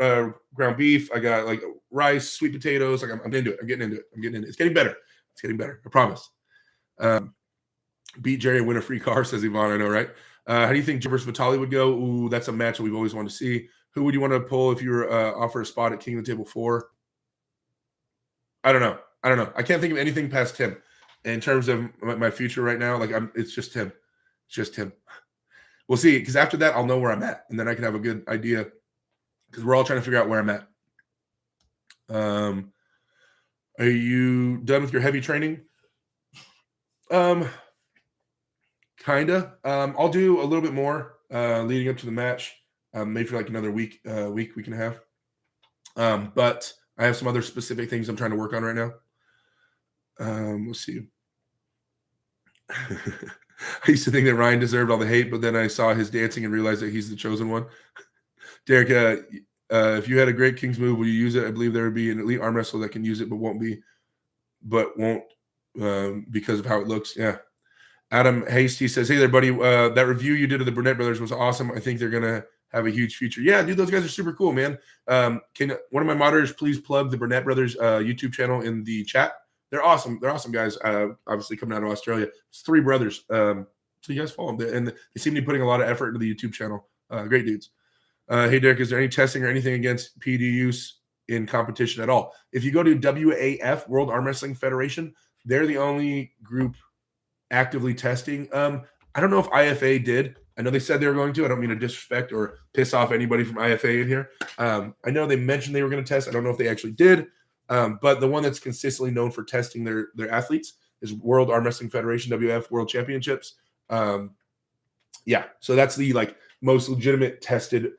ground beef. I got like rice, sweet potatoes. Like I'm into it. I'm getting into it. It's getting better. It's getting better. I promise. Beat Jerry and win a free car, says Yvonne. I know, right? How do you think Joe versus Vitali would go? Ooh, that's a match that we've always wanted to see. Who would you want to pull if you were offered a spot at King of the Table 4? I don't know. I can't think of anything past him in terms of my future right now. Like it's just him. It's just him. We'll see. Because after that, I'll know where I'm at, and then I can have a good idea. Because we're all trying to figure out where I'm at. Are you done with your heavy training? Kinda. I'll do a little bit more leading up to the match. Maybe for like another week and a half. But I have some other specific things I'm trying to work on right now. Let's see. I used to think that Ryan deserved all the hate, but then I saw his dancing and realized that he's the chosen one. Derek, if you had a great King's move, would you use it? I believe there would be an elite arm wrestler that can use it, but won't because of how it looks. Yeah. Adam Hasty says, hey there, buddy. That review you did of the Burnett brothers was awesome. I think they're going to have a huge future. Yeah, dude, those guys are super cool, man. Can one of my moderators please plug the Burnett brothers YouTube channel in the chat? They're awesome. They're awesome guys. Obviously coming out of Australia. It's 3 brothers. So you guys follow them. And they seem to be putting a lot of effort into the YouTube channel. Great dudes. Hey, Derek, is there any testing or anything against PD use in competition at all? If you go to WAF, World Arm Wrestling Federation, they're the only group actively testing. I don't know if IFA did. I know they said they were going to. I don't mean to disrespect or piss off anybody from IFA in here. I know they mentioned they were going to test. I don't know if they actually did. But the one that's consistently known for testing their athletes is World Arm Wrestling Federation, WF World Championships. Yeah, so that's the most legitimate tested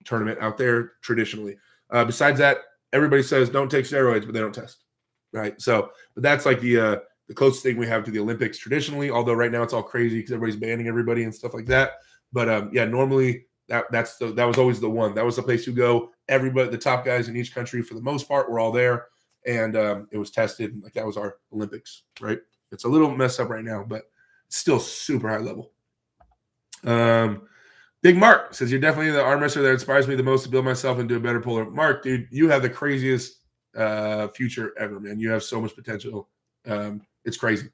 tournament out there traditionally. Besides that, everybody says don't take steroids, but they don't test, right? So, but that's like the closest thing we have to the Olympics traditionally. Although right now it's all crazy because everybody's banning everybody and stuff like that. But yeah, normally that was always the one. That was the place to go. Everybody, the top guys in each country for the most part, were all there, and it was tested. Like that was our Olympics, right? It's a little messed up right now, but it's still super high level. Big Mark says, you're definitely the arm wrestler that inspires me the most to build myself into a better puller. Mark, dude, you have the craziest future ever, man. You have so much potential. It's crazy.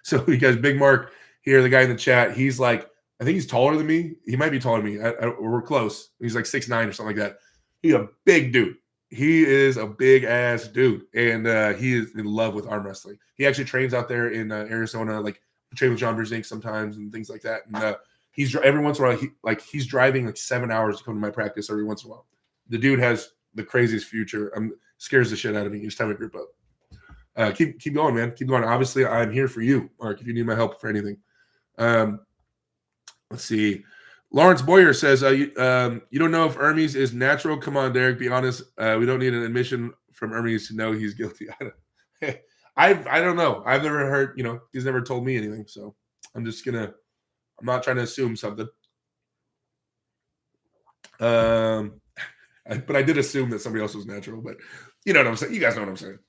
So you guys, Big Mark here, the guy in the chat, he's like, I think he's taller than me. He might be taller than me. We're close. He's like 6'9" or something like that. He's a big dude. He is a big ass dude. And he is in love with arm wrestling. He actually trains out there in Arizona, like train with John Brzezinski sometimes and things like that. And he's every once in a while, he's driving like 7 hours to come to my practice every once in a while. The dude has the craziest future. Scares the shit out of me each time we group up. Keep going, man. Keep going. Obviously, I'm here for you, Mark, if you need my help for anything. Let's see. Lawrence Boyer says, you don't know if Hermes is natural. Come on, Derek, be honest. We don't need an admission from Hermes to know he's guilty. I don't know. I've never heard, he's never told me anything. So I'm not trying to assume something. But I did assume that somebody else was natural, but you know what I'm saying. You guys know what I'm saying.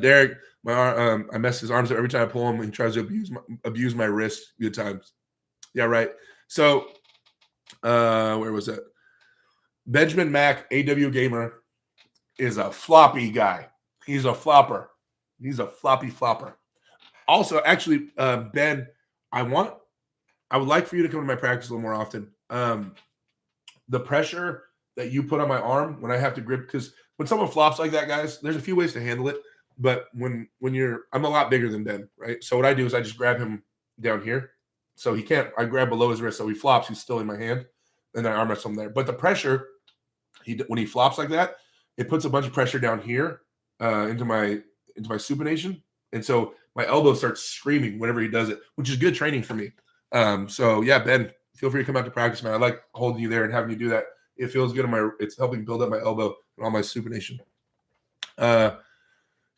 Derek, I mess his arms up every time I pull him. He tries to abuse my wrist. Good times. Yeah, right. So, where was that? Benjamin Mack, AW Gamer, is a floppy guy. He's a flopper. He's a floppy flopper. Also, actually, Ben, I would like for you to come to my practice a little more often. The pressure that you put on my arm when I have to grip, because when someone flops like that, guys, there's a few ways to handle it. But when I'm a lot bigger than Ben, right? So what I do is I just grab him down here. So he can't, I grab below his wrist. So he flops, he's still in my hand. And then I arm wrestle him there. But the pressure, when he flops like that, it puts a bunch of pressure down here into my supination. And so my elbow starts screaming whenever he does it, which is good training for me. So yeah, Ben, feel free to come out to practice, man. I like holding you there and having you do that. It feels good it's helping build up my elbow and all my supination.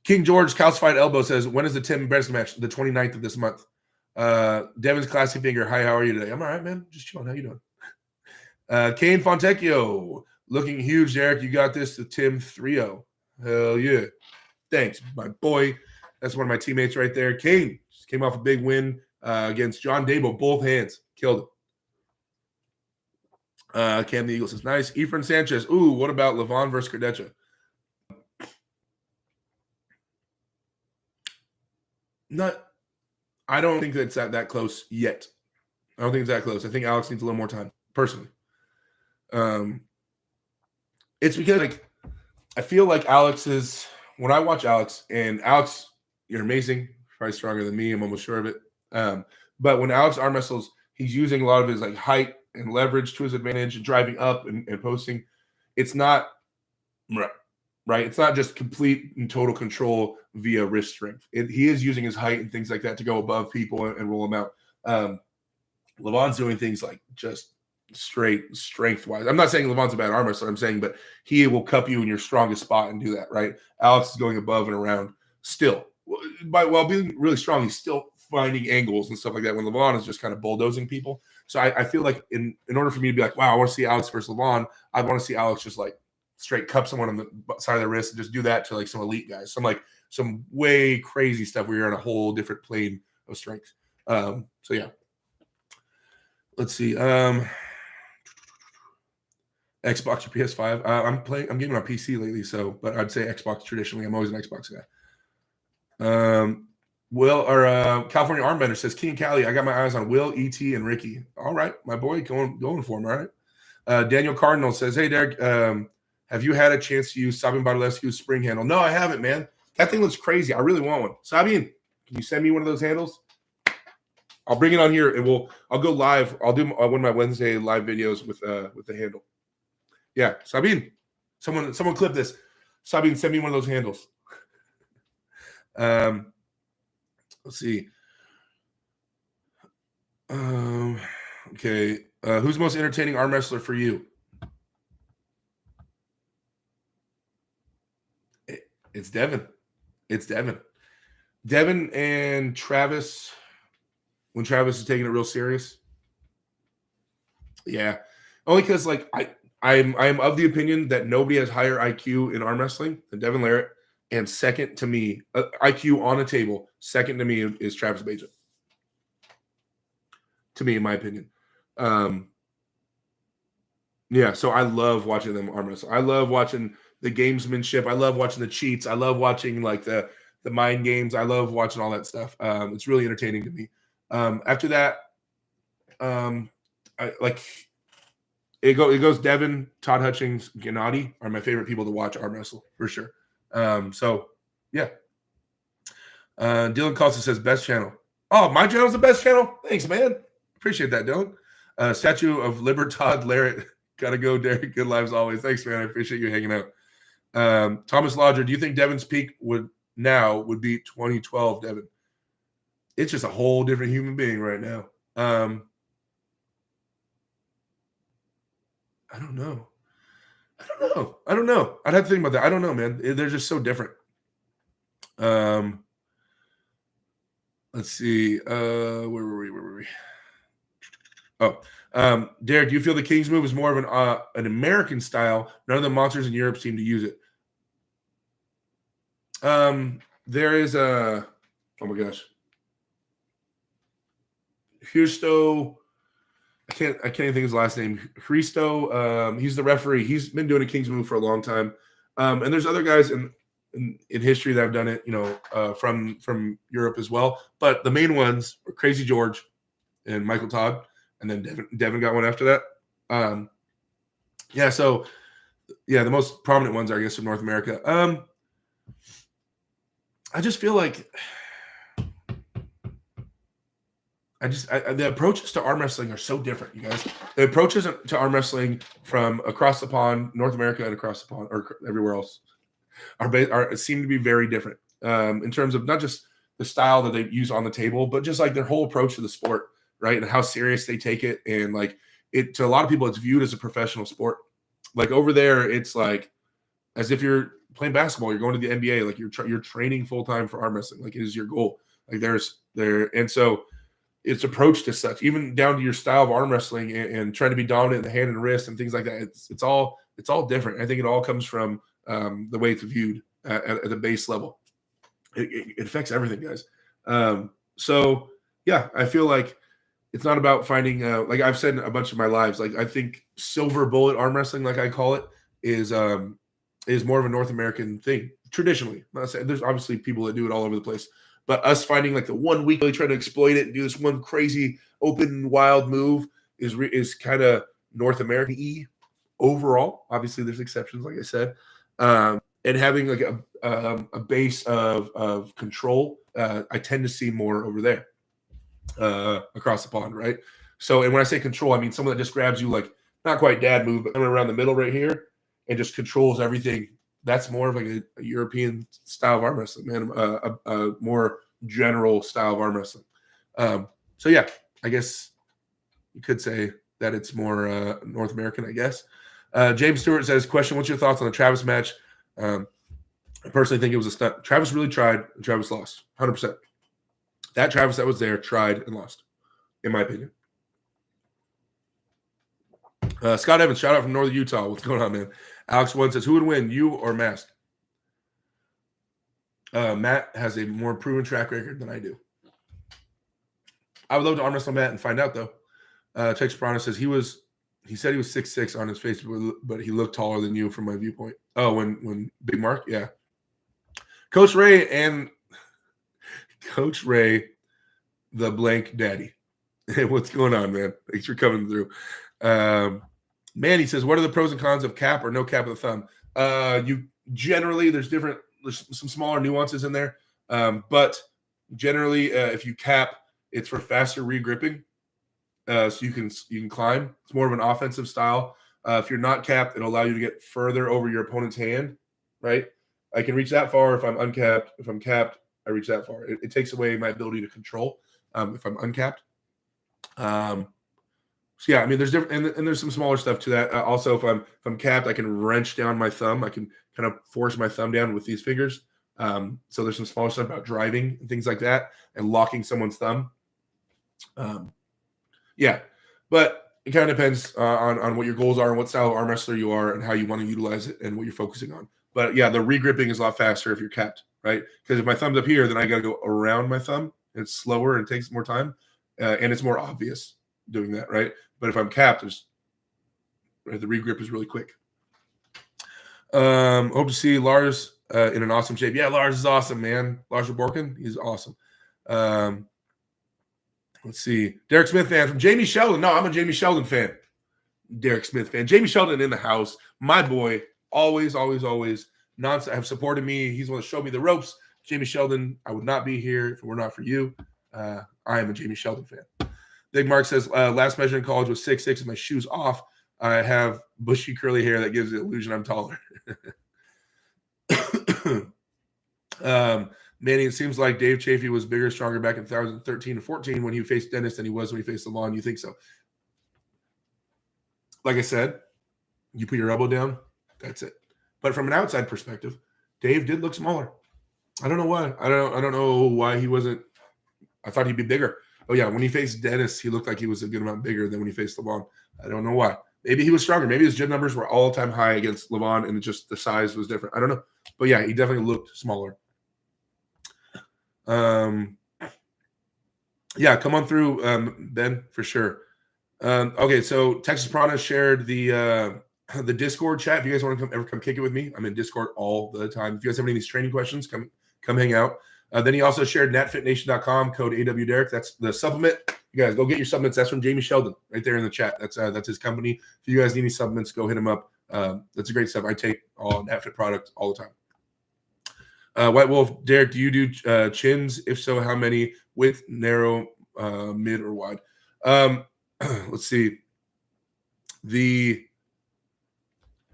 King George calcified elbow says, when is the Tim Brennan match? The 29th of this month. Devin's classic finger. Hi, how are you today? I'm all right, man. Just chilling. How you doing? Kane Fontecchio, looking huge, Derek. You got this to Tim 3-0. Hell yeah. Thanks, my boy. That's one of my teammates right there. Kane just came off a big win against John Dabo. Both hands. Killed him. Cam the Eagle says, nice. Efren Sanchez. Ooh, what about Levon versus Cardecha? I don't think it's that close yet. I don't think it's that close. I think Alex needs a little more time, personally. It's because like I feel like when I watch Alex, and Alex, you're amazing, probably stronger than me, I'm almost sure of it. But when Alex arm wrestles, he's using a lot of his like height and leverage to his advantage and driving up and posting. It's not right. It's not just complete and total control via wrist strength. He is using his height and things like that to go above people and roll them out. Levon's doing things like just straight strength-wise. I'm not saying Levon's a bad arm wrestler. I'm saying, but he will cup you in your strongest spot and do that, right? Alex is going above and around still. While being really strong, he's still finding angles and stuff like that when Levon is just kind of bulldozing people. So I feel like in order for me to be like, wow, I want to see Alex versus Levon, I want to see Alex just like straight cup someone on the side of the wrist and just do that to like some elite guys. Some way crazy stuff where you're on a whole different plane of strength. So yeah. Let's see. Xbox or PS5. I'm gaming on PC lately, but I'd say Xbox traditionally. I'm always an Xbox guy. California Armbender says, King Cali, I got my eyes on Will, ET, and Ricky. All right, my boy, going for him. All right. Daniel Cardinal says, hey, Derek, have you had a chance to use Sabine Badalescu's spring handle? No, I haven't, man. That thing looks crazy. I really want one. Sabine, can you send me one of those handles? I'll bring it on here and I'll go live. I'll do one of my Wednesday live videos with the handle. Yeah, Sabine, someone clip this. Sabine, send me one of those handles. Let's see. Okay. Who's the most entertaining arm wrestler for you? It's Devin. Devin and Travis, when Travis is taking it real serious. Yeah. Only because like I'm of the opinion that nobody has higher IQ in arm wrestling than Devin Larratt. And second to me, IQ on a table, second to me is Travis Bajan. To me, in my opinion. Yeah, so I love watching them arm wrestle. I love watching the gamesmanship. I love watching the cheats. I love watching like the mind games. I love watching all that stuff. It's really entertaining to me. After that, it goes Devin, Todd Hutchings, Gennady are my favorite people to watch arm wrestle for sure. So yeah. Dylan Costa says best channel. Oh, my channel's the best channel. Thanks, man. Appreciate that, Dylan. Statue of Todd Larratt. Gotta go, Derek. Good lives always. Thanks, man. I appreciate you hanging out. Thomas Lodger, do you think Devin's peak would be 2012 Devin? It's just a whole different human being right now. I don't know. I'd have to think about that. I don't know, man. They're just so different. Let's see. Where were we? Oh, Derek, do you feel the King's move is more of an American style? None of the monsters in Europe seem to use it. There is oh my gosh. Husto, I can't even think of his last name. Christo, he's the referee. He's been doing a King's move for a long time. And there's other guys in history that have done it, from Europe as well. But the main ones were Crazy George and Michael Todd, and then Devin got one after that. The most prominent ones are, I guess, from North America. I just feel like the approaches to arm wrestling are so different, you guys. The approaches to arm wrestling from across the pond, North America, and across the pond, or everywhere else, seem to be very different in terms of not just the style that they use on the table, but just like their whole approach to the sport, right? And how serious they take it. And like it, to a lot of people, it's viewed as a professional sport. Like over there, it's like as if you're playing basketball, you're going to the NBA, like you're training full time for arm wrestling. Like it is your goal. Like and so it's approached as such, even down to your style of arm wrestling and trying to be dominant in the hand and wrist and things like that. It's all different. I think it all comes from the way it's viewed at the base level. It affects everything, guys. So yeah, I feel like it's not about finding like I've said in a bunch of my lives, like I think silver bullet arm wrestling, like I call it, is more of a North American thing traditionally. I'm not saying there's obviously people that do it all over the place, but us finding like the 1 week really trying to exploit it and do this one crazy open wild move is kind of North American-y overall. Obviously, there's exceptions, like I said, and having like a base of control. I tend to see more over there across the pond, right? So, and when I say control, I mean someone that just grabs you like not quite dad move, but coming around the middle right here and just controls everything. That's more of like a European style of arm wrestling, man. A more general style of arm wrestling. So yeah, I guess you could say that it's more North American, I guess. James Stewart says, question, what's your thoughts on the Travis match? I personally think it was a stunt. Travis really tried, and Travis lost, 100%. That Travis that was there tried and lost, in my opinion. Scott Evans, shout out from Northern Utah. What's going on, man? Alex One says, who would win, you or Mask? Matt has a more proven track record than I do. I would love to arm wrestle Matt and find out, though. Texas Prana says he said he was 6'6" on his Facebook, but he looked taller than you from my viewpoint. Oh, when Big Mark? Yeah. Coach Ray, the blank daddy. What's going on, man? Thanks for coming through. Manny says, what are the pros and cons of cap or no cap of the thumb? You generally, there's some smaller nuances in there. But generally, if you cap, it's for faster regripping. So you can climb. It's more of an offensive style. If you're not capped, it'll allow you to get further over your opponent's hand, right? I can reach that far if I'm uncapped. If I'm capped, I reach that far. It takes away my ability to control if I'm uncapped. So yeah, I mean, there's different, and there's some smaller stuff to that. Also, if I'm capped, I can wrench down my thumb. I can kind of force my thumb down with these fingers. So there's some smaller stuff about driving and things like that, and locking someone's thumb. Yeah, but it kind of depends on what your goals are and what style of arm wrestler you are and how you want to utilize it and what you're focusing on. But yeah, the regripping is a lot faster if you're capped, right? Because if my thumb's up here, then I got to go around my thumb. It's slower and takes more time, and it's more obvious doing that, right? But if I'm capped, the regrip is really quick. Hope to see Lars in an awesome shape. Yeah, Lars is awesome, man. Lars Borkin, he's awesome. Let's see. Derek Smith fan from Jamie Sheldon. No, I'm a Jamie Sheldon fan. Derek Smith fan. Jamie Sheldon in the house. My boy. Always, always, always. Have supported me. He's the one that showed me the ropes. Jamie Sheldon, I would not be here if it were not for you. I am a Jamie Sheldon fan. Big Mark says, last measure in college was 6'6", and my shoes off. I have bushy curly hair that gives the illusion I'm taller. Manny, it seems like Dave Chafee was bigger, stronger back in 2013 and 14 when he faced Dennis than he was when he faced Levon. You think so? Like I said, you put your elbow down, that's it. But from an outside perspective, Dave did look smaller. I don't know why. I don't know why he wasn't. I thought he'd be bigger. Oh yeah, when he faced Dennis, he looked like he was a good amount bigger than when he faced Levon. I don't know why. Maybe he was stronger. Maybe his gym numbers were all-time high against Levon, and just the size was different. I don't know. But yeah, he definitely looked smaller. Yeah, come on through, Ben, for sure. Okay, so Texas Prana shared the Discord chat. If you guys want to come kick it with me, I'm in Discord all the time. If you guys have any of these training questions, come hang out. Then he also shared natfitnation.com, code AWDerek. That's the supplement. You guys go get your supplements. That's from Jamie Sheldon right there in the chat. That's his company. If you guys need any supplements, go hit him up. That's a great stuff. I take all NatFit product all the time. White Wolf, Derek, do you do chins? If so, how many? Width, narrow, mid, or wide? Let's see.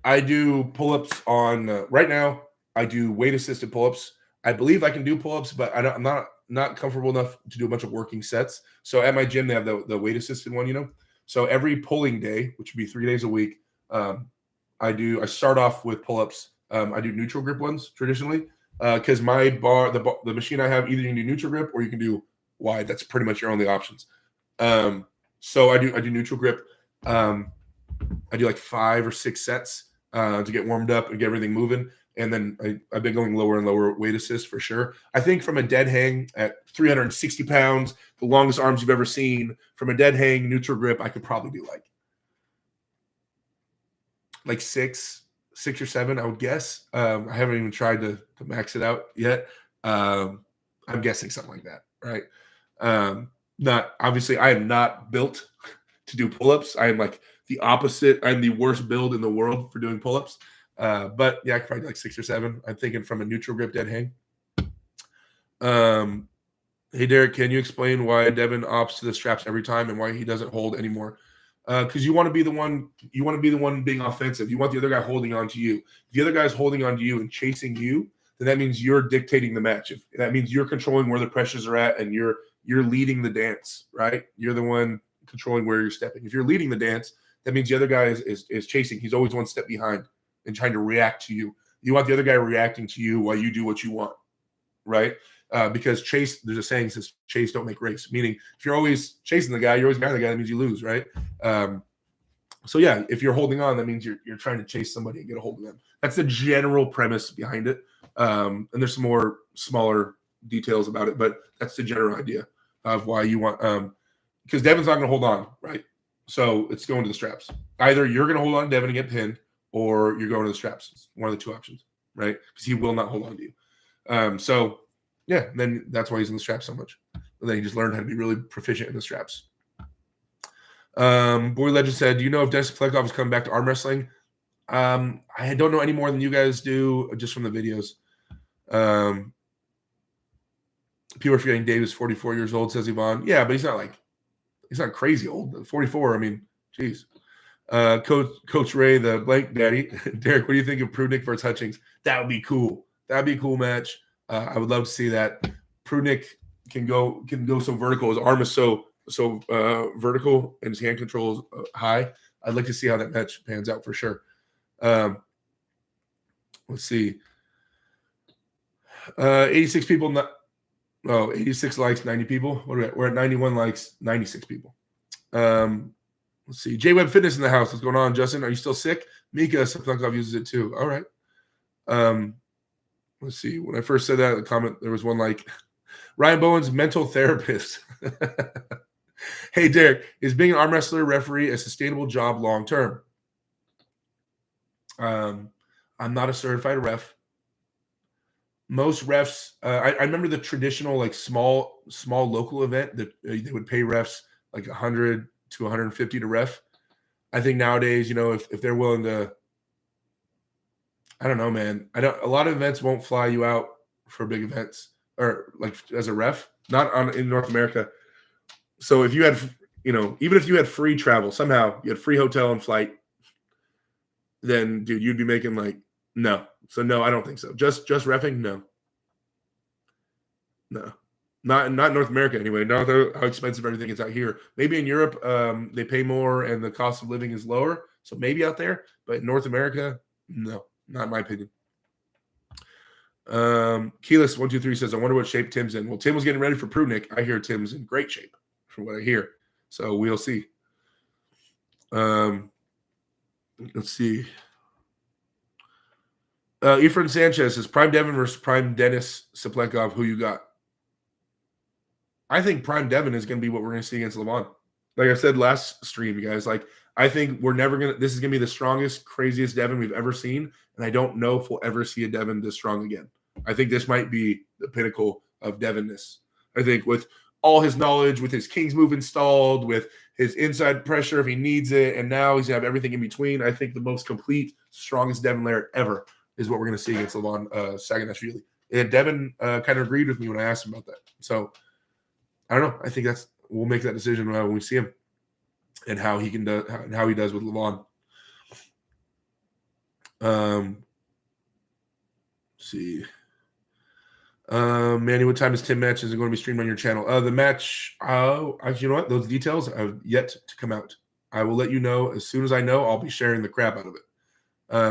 I do pull-ups on right now. I do weight-assisted pull-ups. I believe I can do pull-ups, but I'm not not comfortable enough to do a bunch of working sets. So at my gym, they have the weight assisted one, you know. So every pulling day, which would be 3 days a week, I start off with pull-ups. I do neutral grip ones traditionally because my the machine I have, either you can do neutral grip or you can do wide. That's pretty much your only options. So I do neutral grip. I do like 5 or 6 sets to get warmed up and get everything moving. And then I've been going lower and lower weight assist for sure. I think from a dead hang at 360 pounds, the longest arms you've ever seen, from a dead hang neutral grip, I could probably do like 6 or 7, I would guess. I haven't even tried to max it out yet. I'm guessing something like that, right? Not obviously, I am not built to do pull-ups. I am like the opposite. I'm the worst build in the world for doing pull-ups. But yeah, I could probably do like 6 or 7. I'm thinking from a neutral grip dead hang. Hey Derek, can you explain why Devin opts to the straps every time and why he doesn't hold anymore? Because you want to be the one. You want to be the one being offensive. You want the other guy holding on to you. If the other guy's holding on to you and chasing you, then that means you're dictating the match. If that means you're controlling where the pressures are at, and you're leading the dance, right? You're the one controlling where you're stepping. If you're leading the dance, that means the other guy is chasing. He's always one step behind and trying to react to you. You want the other guy reacting to you while you do what you want, right? Because chase, there's a saying that says chase don't make race, meaning if you're always chasing the guy, you're always behind the guy, that means you lose, right? So yeah, if you're holding on, that means you're trying to chase somebody and get a hold of them. That's the general premise behind it. And there's some more smaller details about it, but that's the general idea of why you want, because Devin's not going to hold on, right? So it's going to the straps. Either you're going to hold on to Devin and get pinned, or you're going to the straps. It's one of the 2 options, right? Because he will not hold on to you. So yeah, then that's why he's in the straps so much. And then he just learned how to be really proficient in the straps. Boy Legend said, do you know if Dennis Klekov is coming back to arm wrestling? I don't know any more than you guys do, just from the videos. People are forgetting Dave is 44 years old, says Yvonne. Yeah, but he's not crazy old. 44, I mean, geez. Coach Ray, the blank daddy. Derek, what do you think of Prudnick versus Hutchings? That would be cool. That'd be a cool match. I would love to see that. Prudnick can go so vertical. His arm is so vertical, and his hand control is high. I'd like to see how that match pans out for sure. Let's see. 86 people. 86 likes, 90 people. What are we at? We're at 91 likes, 96 people. Let's see. J-Web Fitness in the house. What's going on, Justin? Are you still sick? Mika Saplunkov uses it too. All right. Let's see. When I first said that in the comment, there was one like, Ryan Bowen's mental therapist. Hey, Derek, is being an arm wrestler referee a sustainable job long term? I'm not a certified ref. Most refs, I remember the traditional like small local event that they would pay refs like 100 to 150 to ref. I think nowadays, if they're willing to, I don't know, man. A lot of events won't fly you out for big events or like as a ref, not in North America. So if you had, even if you had free travel, somehow you had free hotel and flight, then dude, you'd be making like, no. So no, I don't think so. Just reffing, no. Not in North America anyway. Not how expensive everything is out here. Maybe in Europe, they pay more and the cost of living is lower. So maybe out there, but in North America, no, not in my opinion. Keyless123 says, I wonder what shape Tim's in. Well, Tim was getting ready for Prudnick. I hear Tim's in great shape from what I hear. So we'll see. Let's see. Efren Sanchez says, Prime Devin versus Prime Dennis Saplenkov. Who you got? I think Prime Devin is going to be what we're going to see against Levon. Like I said last stream, you guys, like I think this is going to be the strongest, craziest Devin we've ever seen. And I don't know if we'll ever see a Devin this strong again. I think this might be the pinnacle of Devinness. I think with all his knowledge, with his King's move installed, with his inside pressure if he needs it, and now he's going to have everything in between. I think the most complete, strongest Devin layer ever is what we're going to see against Levon Saganashvili. And Devin kind of agreed with me when I asked him about that. So I don't know. I think we'll make that decision when we see him and how he can do, how he does with Levon. Let's see. Manny, what time is Tim match? Is it going to be streamed on your channel? The match, actually, you know what? Those details have yet to come out. I will let you know as soon as I know. I'll be sharing the crap out of it.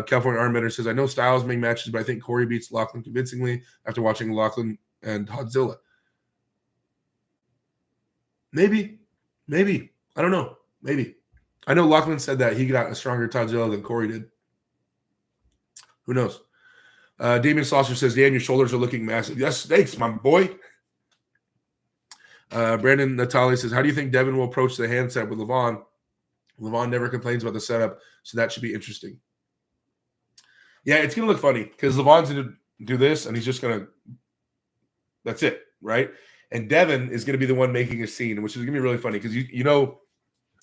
California Armbender says, I know Styles make matches, but I think Corey beats Lachlan convincingly after watching Lachlan and Godzilla. Maybe. I don't know. Maybe. I know Lachlan said that he got a stronger Godzilla than Corey did. Who knows? Damien Saucer says, Dan, your shoulders are looking massive. Yes, thanks, my boy. Brandon Natali says, how do you think Devin will approach the handset with Levon? Levon never complains about the setup, so that should be interesting. Yeah, it's going to look funny because Levon's going to do this, and he's just going to – that's it, right? And Devin is going to be the one making a scene, which is going to be really funny because you know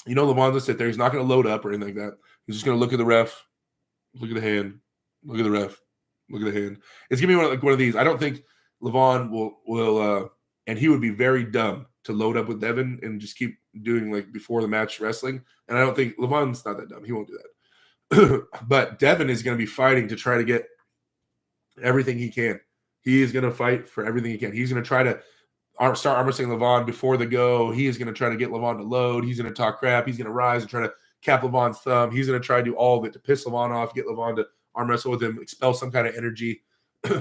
Levon's going to sit there. He's not going to load up or anything like that. He's just going to look at the ref, look at the hand, look at the ref, look at the hand. It's going to be one of these. I don't think Levon will and he would be very dumb to load up with Devin and just keep doing like before the match wrestling. And I don't think Levon's not that dumb. He won't do that. But Devin is going to be fighting to try to get everything he can. He is going to fight for everything he can. He's going to try to start arm wrestling Levon before the go. He is going to try to get Levon to load. He's going to talk crap. He's going to rise and try to cap Levon's thumb. He's going to try to do all of it to piss Levon off, get Levon to arm wrestle with him, expel some kind of energy,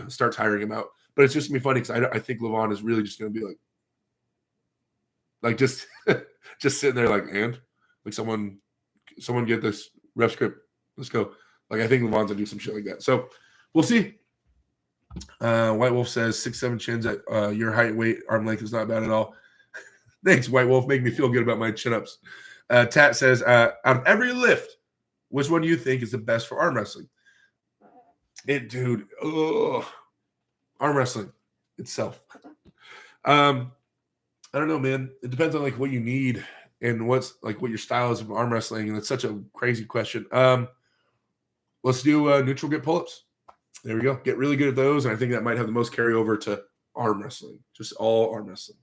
start tiring him out. But it's just going to be funny because I think Levon is really just going to be like just sitting there like, and like someone get this ref script. Let's go. Like I think Levon's gonna do some shit like that. So we'll see. White Wolf says 6'7" chins at your height, weight, arm length is not bad at all. Thanks, White Wolf. Make me feel good about my chin-ups. Tat says, out of every lift, which one do you think is the best for arm wrestling? Arm wrestling itself. I don't know, man. It depends on like what you need and what's like what your style is of arm wrestling, and it's such a crazy question. Let's do neutral grip pull-ups. There we go. Get really good at those, and I think that might have the most carryover to arm wrestling, just all arm wrestling.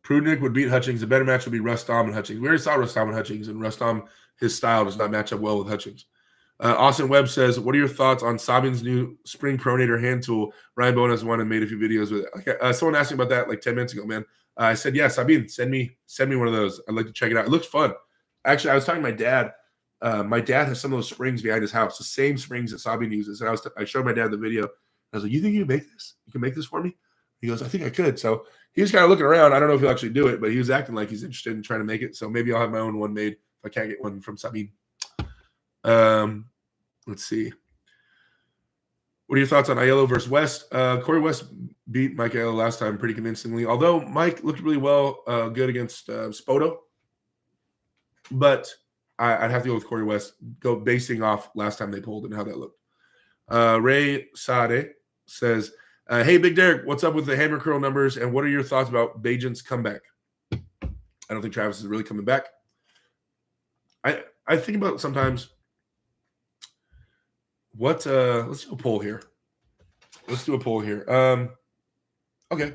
Prudnick would beat Hutchings. A better match would be Rustam and Hutchings. We already saw Rustam and Hutchings, and Rustam, his style does not match up well with Hutchings. Austin Webb says, what are your thoughts on Sabin's new spring pronator hand tool? Ryan Bowen has one and made a few videos with it. Okay, someone asked me about that like 10 minutes ago, man. I said, yeah, Sabin, send me one of those. I'd like to check it out. It looks fun. Actually, I was talking to my dad. My dad has some of those springs behind his house, the same springs that Sabin uses. And I showed my dad the video. I was like, you think you can make this? You can make this for me? He goes, I think I could. So he was kind of looking around. I don't know if he'll actually do it, but he was acting like he's interested in trying to make it. So maybe I'll have my own one made if I can't get one from Sabin. Let's see. What are your thoughts on Aiello versus West? Corey West beat Mike Aiello last time pretty convincingly, although Mike looked really well, good against Spoto. But I'd have to go with Corey West, basing off last time they pulled and how that looked. Ray Sade says, hey, Big Derek, what's up with the hammer curl numbers, and what are your thoughts about Bajent's comeback? I don't think Travis is really coming back. I think about sometimes let's do a poll here. Okay.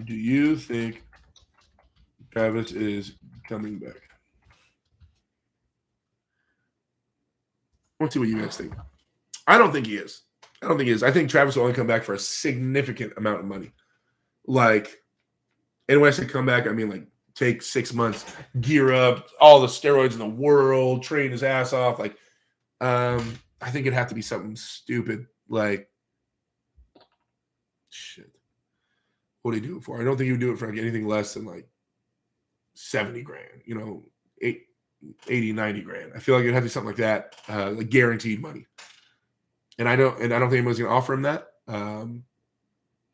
Do you think Travis is coming back? Let's see what you guys think. I don't think he is. I think Travis will only come back for a significant amount of money. Like, and when I say come back, I mean like take 6 months, gear up, all the steroids in the world, train his ass off. Like, I think it'd have to be something stupid. Like, shit. What do you do it for? I don't think you would do it for like anything less than like 70 grand, 80, 90 grand. I feel like it'd have to be something like that, like guaranteed money. And I don't think anybody's going to offer him that.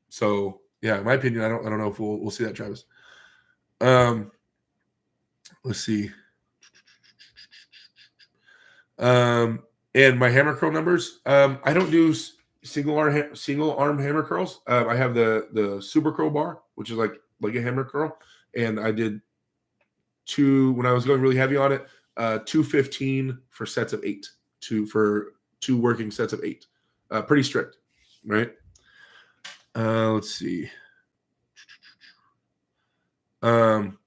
So yeah, in my opinion, I don't know if we'll see that, Travis. Let's see. And my hammer curl numbers, I don't do single arm hammer curls. I have the super curl bar, which is like a hammer curl, and I did when I was going really heavy on it, 215 for sets of 8, for 2 working sets of 8. Pretty strict, right? Let's see. What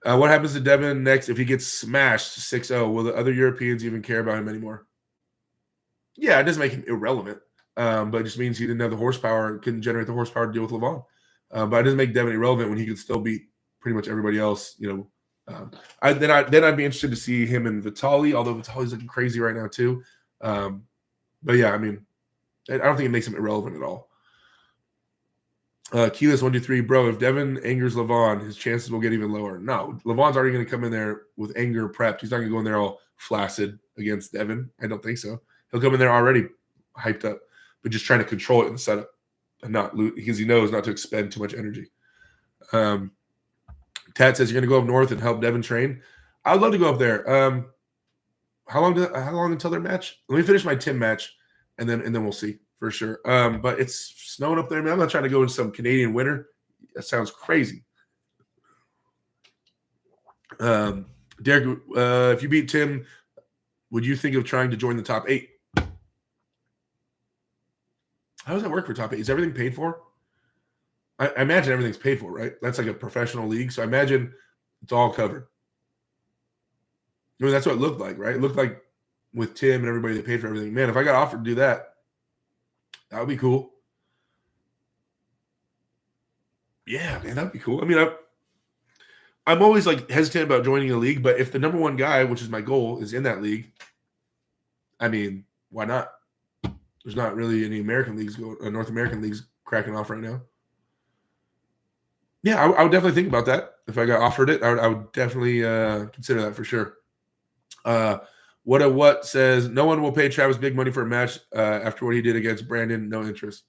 happens to Devin next if he gets smashed 6-0? Will the other Europeans even care about him anymore? Yeah, it doesn't make him irrelevant, but it just means he didn't have the horsepower, couldn't generate the horsepower to deal with Levon. But it doesn't make Devin irrelevant when he could still beat pretty much everybody else. Then I'd be interested to see him and Vitali, although Vitali's looking crazy right now too. But yeah, I mean, I don't think it makes him irrelevant at all. Keyless 123, bro. If Devin angers Levon, his chances will get even lower. No, Levon's already going to come in there with anger prepped. He's not going to go in there all flaccid against Devin. I don't think so. He'll come in there already hyped up, but just trying to control it in the setup and not lose because he knows not to expend too much energy. Tad says you're going to go up north and help Devin train. I'd love to go up there. How long until their match? Let me finish my Tim match, and then we'll see for sure. But it's snowing up there, man. I'm not trying to go in some Canadian winter. That sounds crazy. Derek, if you beat Tim, would you think of trying to join the top 8? How does that work for top 8? Is everything paid for? I imagine everything's paid for, right? That's like a professional league. So I imagine it's all covered. I mean, that's what it looked like, right? It looked like with Tim and everybody that paid for everything. Man, if I got offered to do that, that would be cool. Yeah, man, that'd be cool. I mean, I'm always like hesitant about joining a league, but if the number one guy, which is my goal, is in that league, I mean, why not? There's not really any American leagues North American leagues cracking off right now. Yeah, I would definitely think about that. If I got offered it, I would definitely consider that for sure. What says no one will pay Travis big money for a match after what he did against Brandon. No interest.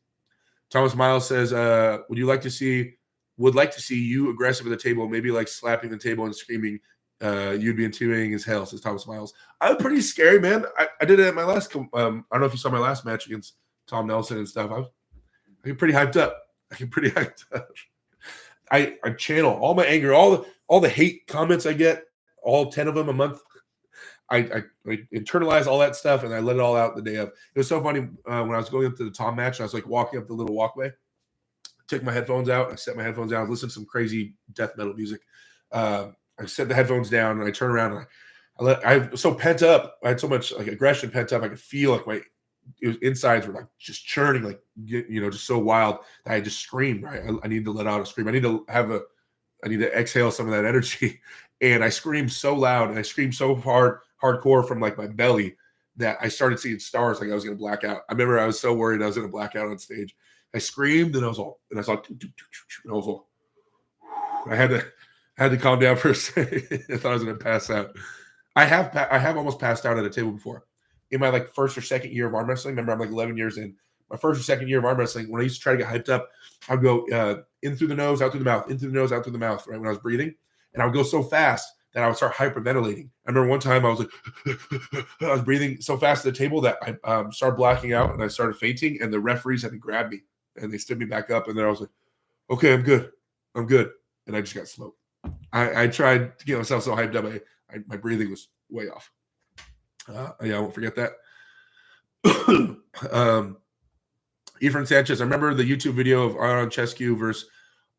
Thomas Miles says, would like to see you aggressive at the table, maybe like slapping the table and screaming. You'd be intimidating as hell, says Thomas Miles. I'm pretty scary, man. I did it at my last. I don't know if you saw my last match against Tom Nelson and stuff. I get pretty hyped up. I channel all my anger, all the hate comments I get, all 10 of them a month. I internalize all that stuff and I let it all out the day of. It was so funny when I was going up to the Tom match and I was like walking up the little walkway, took my headphones out, I set my headphones down, listened to some crazy death metal music. I set the headphones down and I turn around and I was so pent up. I had so much like aggression pent up. I could feel like my insides were like just churning, like just so wild that I just screamed. Right, I need to let out a scream. I need to exhale some of that energy. And I screamed so loud and I screamed so hardcore from like my belly that I started seeing stars, like I was going to black out. I remember I was so worried I was going to black out on stage. I screamed and I was all, I had to calm down for a second. I thought I was going to pass out. I have almost passed out at a table before. In my like first or second year of arm wrestling, remember I'm like 11 years in. My first or second year of arm wrestling, when I used to try to get hyped up, I'd go in through the nose, out through the mouth, in through the nose, out through the mouth, right when I was breathing. And I would go so fast that I would start hyperventilating. I remember one time I was like, I was breathing so fast at the table that I started blacking out and I started fainting, and the referees had to grab me and they stood me back up. And then I was like, okay, I'm good. And I just got smoked. I tried to get myself so hyped up. My breathing was way off. I won't forget that. Efren Sanchez, I remember the YouTube video of Aaron Chescu versus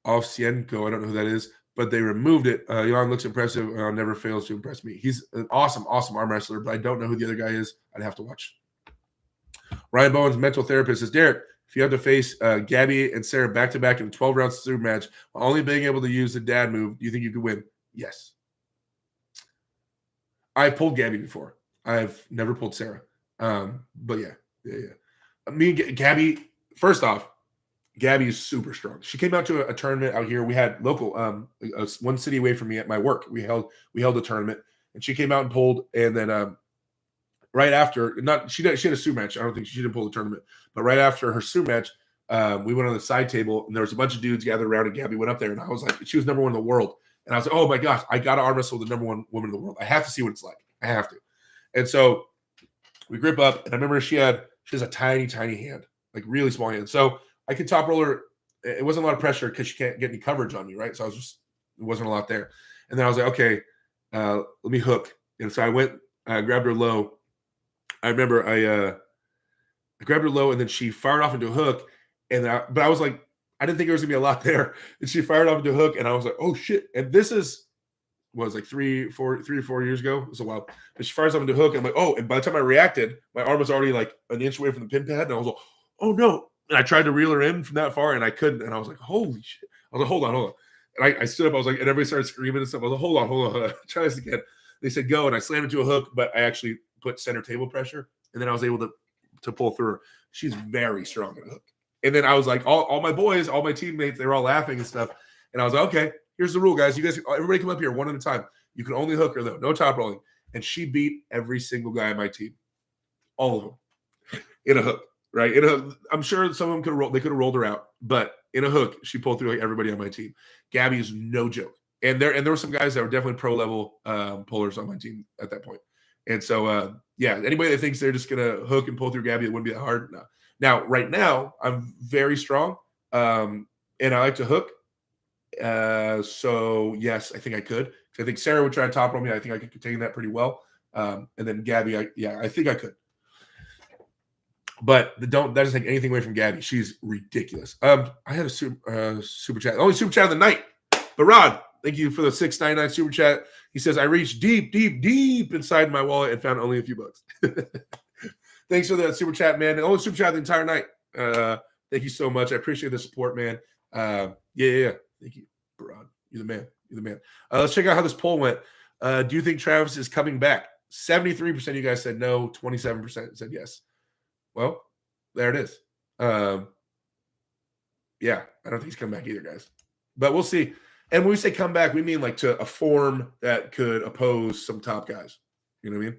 Ovsienko. I don't know who that is, but they removed it. Jan looks impressive. Never fails to impress me. He's an awesome arm wrestler, but I don't know who the other guy is. I'd have to watch. Ryan Bowen's mental therapist says, Derek, if you have to face Gabby and Sarah back-to-back in a 12-round super match while only being able to use the dad move, do you think you could win? Yes. I pulled Gabby before. I've never pulled Sarah. But yeah. Me and Gabby, first off, Gabby is super strong. She came out to a tournament out here. We had local, one city away from me at my work. We held a tournament, and she came out and pulled. And then right after, she had a super match. I don't think she didn't pull the tournament, but right after her super match, we went on the side table, and there was a bunch of dudes gathered around, and Gabby went up there, and I was like, she was number 1 in the world, and I was like, oh my gosh, I got to arm wrestle the number 1 woman in the world. I have to see what it's like. I have to. And so we grip up, and I remember she has a tiny, tiny hand, like really small hand. So I could top roll her. It wasn't a lot of pressure because she can't get any coverage on me, right? So it wasn't a lot there. And then I was like, okay, let me hook. And so I went, grabbed her low. I remember I grabbed her low, and then she fired off into a hook. But I was like, I didn't think there was gonna be a lot there. And she fired off into a hook, and I was like, oh shit. And this is was like 3 or 4 years ago. It was a while. But she fires up into hook, and I'm like, oh, and by the time I reacted, my arm was already like an inch away from the pin pad, and I was like, oh no. And I tried to reel her in from that far, and I couldn't. And I was like, holy shit. I was like, hold on. And I stood up, I was like, and everybody started screaming and stuff. I was like, hold on. Try this again. They said go, and I slammed into a hook, but I actually put center table pressure, and then I was able to pull through her. She's very strong in a hook. And then I was like, all my boys, all my teammates, they were all laughing and stuff. And I was like, okay, here's the rule, guys. You guys, everybody come up here one at a time. You can only hook her, though. No top rolling. And she beat every single guy on my team. All of them. In a hook, right? I'm sure some of them could have rolled. They could have rolled her out. But in a hook, she pulled through like everybody on my team. Gabby is no joke. And there were some guys that were definitely pro-level pullers on my team at that point. And so, yeah, anybody that thinks they're just going to hook and pull through Gabby, it wouldn't be that hard. No. Now, right now, I'm very strong, and I like to hook. So, yes, I think I could. I think Sarah would try to top roll me. I think I could contain that pretty well. And then Gabby, I think I could. But that doesn't take anything away from Gabby. She's ridiculous. I had a super chat. Only super chat of the night. But Rod, thank you for the $6.99 super chat. He says, I reached deep inside my wallet and found only a few bucks. Thanks for that super chat, man. The only super chat the entire night. Thank you so much. I appreciate the support, man. Yeah. Thank you, Rod. You're the man. Let's check out how this poll went. Do you think Travis is coming back? 73% of you guys said no. 27% said yes. Well, there it is. Yeah, I don't think he's coming back either, guys. But we'll see. And when we say come back, we mean like to a form that could oppose some top guys. You know what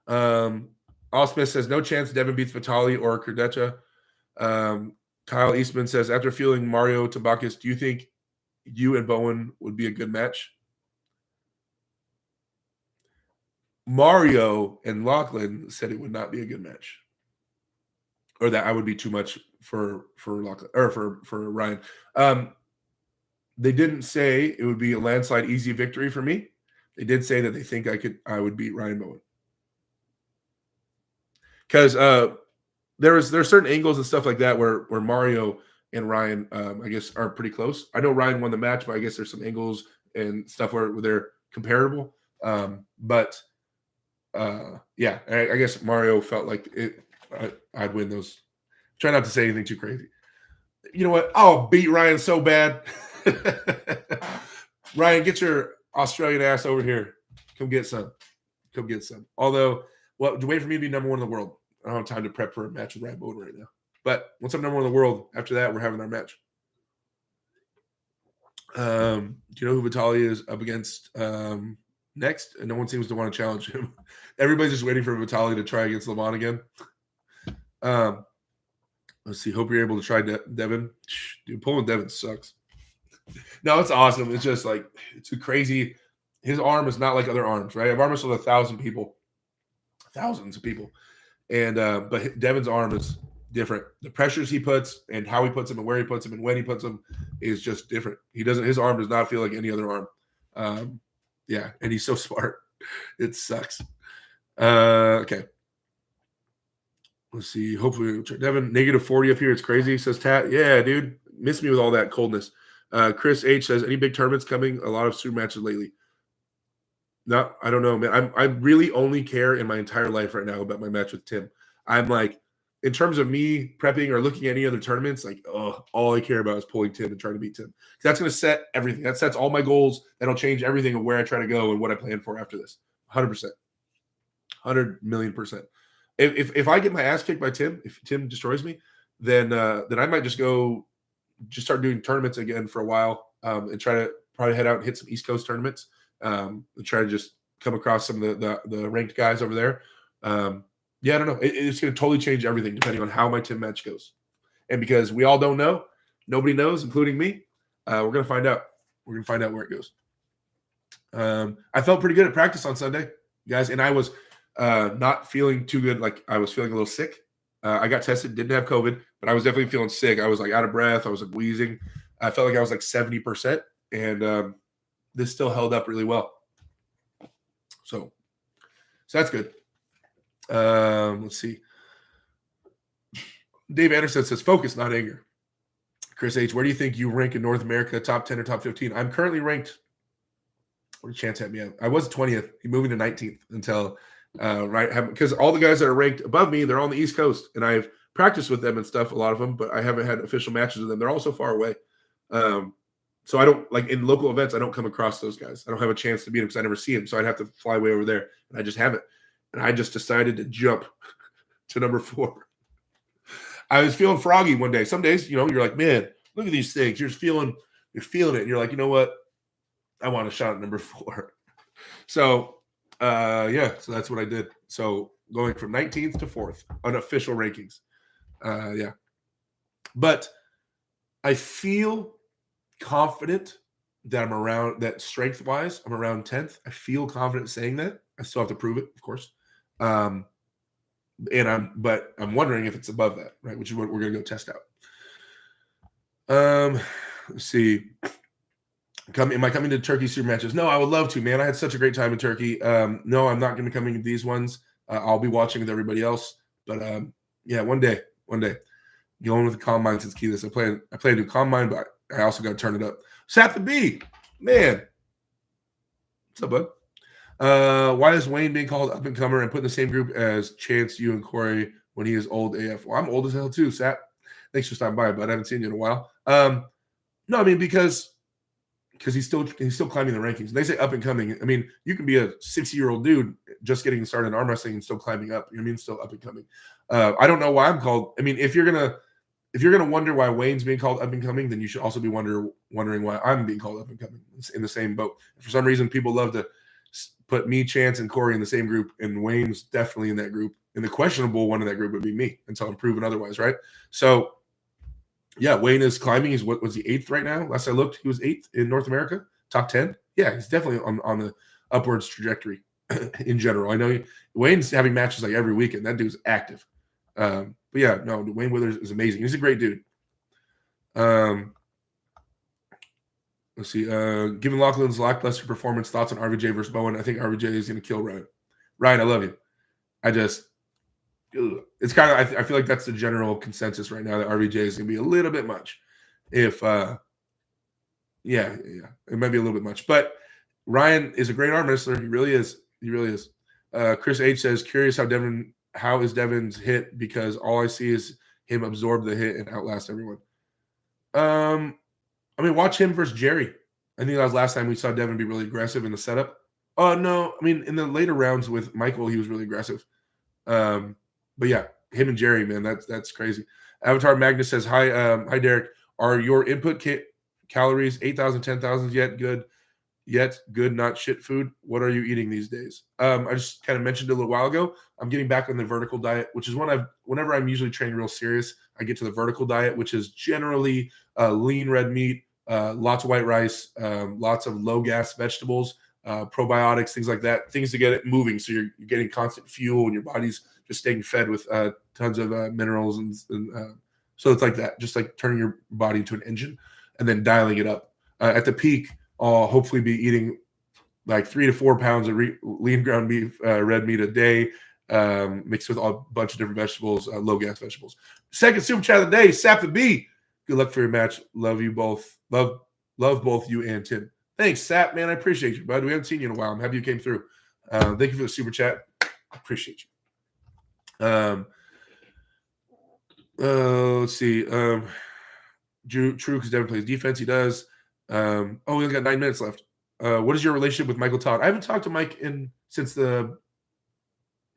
I mean? All Smith says, no chance Devin beats Vitali or Kurdecha. Kyle Eastman says, after feeling Mario Tabakis, do you think you and Bowen would be a good match? Mario and Lachlan said it would not be a good match. Or that I would be too much for Lachlan or for Ryan. They didn't say it would be a landslide easy victory for me. They did say that they think I would beat Ryan Bowen. Because there's certain angles and stuff like that where Mario and Ryan, I guess, are pretty close. I know Ryan won the match, but I guess there's some angles and stuff where they're comparable. But yeah, I guess Mario felt like I'd win those. Try not to say anything too crazy. You know what? I'll beat Ryan so bad. Ryan, get your Australian ass over here. Come get some. Although, well, wait for me to be number one in the world. I don't have time to prep for a match with Ryan Bowen right now. But once I'm number one in the world, after that, we're having our match. Do you know who Vitali is up against next? And no one seems to want to challenge him. Everybody's just waiting for Vitali to try against Lamont again. Let's see. Hope you're able to try Devin. Dude, pulling Devin sucks. No, it's awesome. It's just like, it's too crazy. His arm is not like other arms, right? I've arm wrestled 1,000 people. Thousands of people. And but Devin's arm is different. The pressures he puts and how he puts them and where he puts them and when he puts them is just different. His arm does not feel like any other arm. Yeah, and he's so smart. It sucks. Okay. Let's see. Hopefully, Devin, -40 up here. It's crazy. Says Tat. Yeah, dude. Miss me with all that coldness. Chris H says, any big tournaments coming? A lot of super matches lately. No, I don't know, man. I really only care in my entire life right now about my match with Tim. I'm like, in terms of me prepping or looking at any other tournaments, like, all I care about is pulling Tim and trying to beat Tim. That's going to set everything. That sets all my goals. That'll change everything of where I try to go and what I plan for after this. 100%. 100 million %. If I get my ass kicked by Tim, if Tim destroys me, then I might just start doing tournaments again for a while and try to probably head out and hit some East Coast tournaments and try to just come across some of the ranked guys over there. Yeah, I don't know. It's going to totally change everything depending on how my Tim match goes. And because we all don't know, nobody knows, including me, we're going to find out. We're going to find out where it goes. I felt pretty good at practice on Sunday, guys, and I was not feeling too good. Like I was feeling a little sick. I got tested, didn't have COVID, but I was definitely feeling sick. I was like out of breath. I was like wheezing. I felt like I was like 70%, and this still held up really well. So that's good. Let's see. Dave Anderson says, focus, not anger. Chris H., where do you think you rank in North America, top 10 or top 15? I'm currently ranked What did Chance have me at? I was 20th. He moved me to 19th until because all the guys that are ranked above me, they're on the East Coast, and I've practiced with them and stuff, a lot of them, but I haven't had official matches with them. They're all so far away. So I don't, like, in local events, I don't come across those guys. I don't have a chance to meet them because I never see them. So I'd have to fly way over there, and I just haven't. And I just decided to jump to number 4. I was feeling froggy one day. Some days, you're like, man, look at these things. You're feeling it. And you're like, you know what? I want a shot at number 4. So, so that's what I did. So going from 19th to 4th unofficial rankings. But I feel confident that I'm around that strength-wise. I'm around 10th. I feel confident saying that. I still have to prove it, of course. But I'm wondering if it's above that, right? Which is what we're going to go test out. Let's see. Am I coming to Turkey super matches? No, I would love to, man. I had such a great time in Turkey. No, I'm not going to be coming to these ones. I'll be watching with everybody else. But one day. Going with the combine since keyless. I plan to do combine, but I also got to turn it up. Sap the B, man. What's up, bud? Why is Wayne being called up and comer and put in the same group as Chance, you, and Corey when he is old AF? Well, I'm old as hell too, Sap. Thanks for stopping by, bud. I haven't seen you in a while. No, I mean because he's still climbing the rankings. They say up and coming. I mean, you can be a 60-year-old dude just getting started in arm wrestling and still climbing up. You know what I mean? Still up and coming. I don't know why I'm called. I mean, if you're gonna wonder why Wayne's being called up and coming, then you should also be wondering why I'm being called up and coming. It's in the same boat. For some reason, people love to put me, Chance, and Corey in the same group, and Wayne's definitely in that group. And the questionable one in that group would be me until I'm proven otherwise, right? So, yeah, Wayne is climbing. He's was he 8th right now? Last I looked, he was 8th in North America, top 10. Yeah, he's definitely on the upwards trajectory in general. I know Wayne's having matches like every weekend. That dude's active. But yeah, no, Wayne Withers is amazing. He's a great dude. Let's see. Given Laughlin's lackluster performance, thoughts on RVJ versus Bowen? I think RVJ is going to kill Ryan. Ryan, I love you. It's kind of, I feel like that's the general consensus right now that RVJ is going to be a little bit much. It might be a little bit much. But Ryan is a great arm wrestler. He really is. Chris H says, curious how is Devin's hit, because all I see is him absorb the hit and outlast everyone. I mean, watch him versus Jerry. I think that was last time we saw Devin be really aggressive in the setup. Oh, no. I mean, in the later rounds with Michael, he was really aggressive. But yeah, him and Jerry, man, that's crazy. Avatar Magnus says, hi Derek. Are your input calories 8,000, 10,000 yet? Good, not shit food. What are you eating these days? I just kind of mentioned it a little while ago. I'm getting back on the vertical diet, which is whenever I'm usually training real serious, I get to the vertical diet, which is generally lean red meat, lots of white rice, lots of low gas vegetables, probiotics, things like that, things to get it moving. So you're getting constant fuel and your body's just staying fed with tons of minerals. And so it's like that, just like turning your body into an engine and then dialing it up. At the peak, I'll hopefully be eating like 3 to 4 pounds of lean ground beef, red meat a day, mixed with a bunch of different vegetables, low gas vegetables. Second super chat of the day, Sap the B. Good luck for your match. Love you both. Love both you and Tim. Thanks, Sap, man. I appreciate you, bud. We haven't seen you in a while. I'm happy you came through. Thank you for the super chat. I appreciate you. Let's see. True, because Devin plays defense. He does. We only got 9 minutes left. What is your relationship with Michael Todd? I haven't talked to Mike since the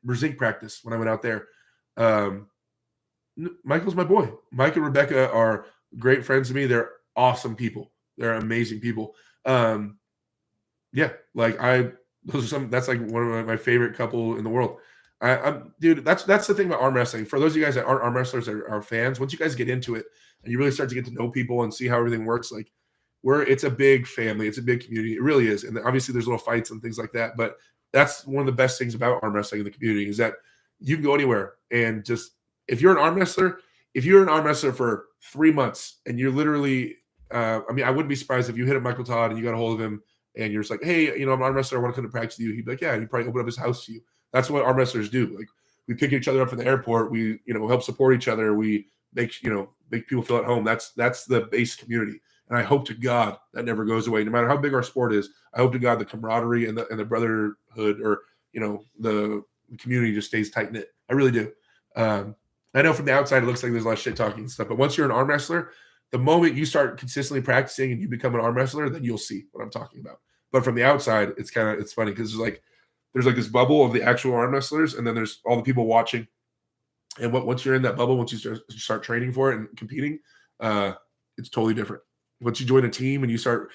Brazil practice when I went out there. Michael's my boy. Mike and Rebecca are great friends to me. They're awesome people. They're amazing people. That's like one of my favorite couple in the world. Dude, that's the thing about arm wrestling. For those of you guys that aren't arm wrestlers or are fans, once you guys get into it and you really start to get to know people and see how everything works, like it's a big family, it's a big community. It really is. And obviously there's little fights and things like that, but that's one of the best things about arm wrestling in the community is that you can go anywhere and just, if you're an arm wrestler for 3 months and you're literally, I wouldn't be surprised if you hit up Michael Todd and you got a hold of him and you're just like, hey, I'm an arm wrestler, I want to come to practice with you. He'd be like, yeah, he'd probably open up his house to you. That's what arm wrestlers do. Like we pick each other up from the airport. We, help support each other. We make people feel at home. That's the base community. And I hope to God that never goes away. No matter how big our sport is, I hope to God the camaraderie and the brotherhood, or the community, just stays tight knit. I really do. I know from the outside it looks like there's a lot of shit talking and stuff, but once you're an arm wrestler, the moment you start consistently practicing and you become an arm wrestler, then you'll see what I'm talking about. But from the outside, it's funny because there's like this bubble of the actual arm wrestlers, and then there's all the people watching. And once you're in that bubble, once you start training for it and competing, it's totally different. Once you join a team and you start,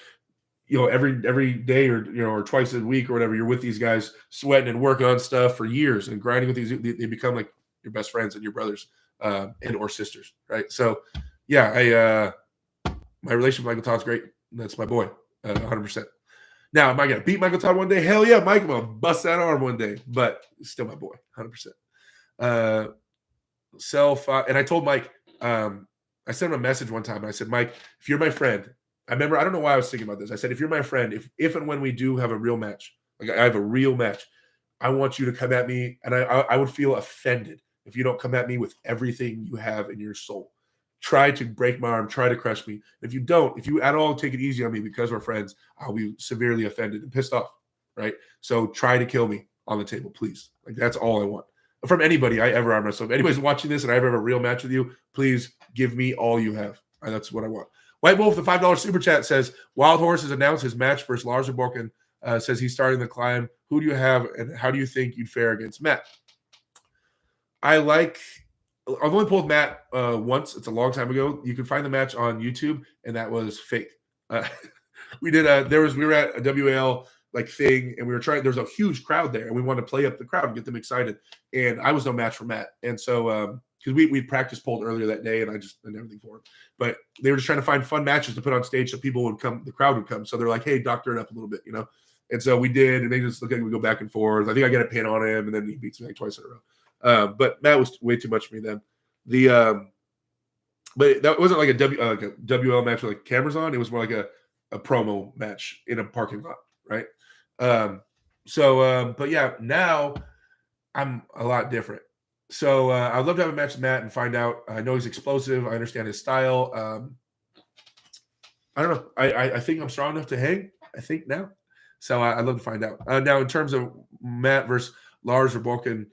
every day or twice a week or whatever, you're with these guys sweating and working on stuff for years and grinding with these, they become like your best friends and your brothers and or sisters, right? So, yeah, my relationship with Michael Todd's great. That's my boy, 100%. Now, am I going to beat Michael Todd one day? Hell yeah, Mike. I'm going to bust that arm one day. But still my boy, 100%. And I told Mike, I sent him a message one time. And I said, Mike, if you're my friend, I remember, I don't know why I was thinking about this. I said, if you're my friend, if and when we do have a real match, like I have a real match, I want you to come at me. And I would feel offended if you don't come at me with everything you have in your soul. Try to break my arm, try to crush me. If you don't, if you at all take it easy on me because we're friends, I'll be severely offended and pissed off, right? So try to kill me on the table, please. Like, that's all I want. From anybody I ever arm wrestle. If anybody's watching this and I ever have a real match with you, please give me all you have. That's what I want. White Wolf, the $5 super chat, says, Wild Horse has announced his match versus Lars Borken. Says he's starting the climb. Who do you have, and how do you think you'd fare against Matt? I've only pulled Matt once. It's a long time ago. You can find the match on YouTube, and that was fake. We were at a WAL thing, and we were trying. There was a huge crowd there, and we wanted to play up the crowd and get them excited. And I was no match for Matt, and so because we practice pulled earlier that day, and I just did everything for him. But they were just trying to find fun matches to put on stage so people would come, the crowd would come. So they're like, "Hey, doctor it up a little bit," And so we did, and they just look like we go back and forth. I think I get a pin on him, and then he beats me twice in a row. But Matt was way too much for me then. But that wasn't like a WL match with cameras on. It was more like a promo match in a parking lot, right? But yeah, now I'm a lot different. So I'd love to have a match with Matt and find out. I know he's explosive. I understand his style. I don't know. I think I'm strong enough to hang. I think now. So I'd love to find out. Now, in terms of Matt versus Lars Borken,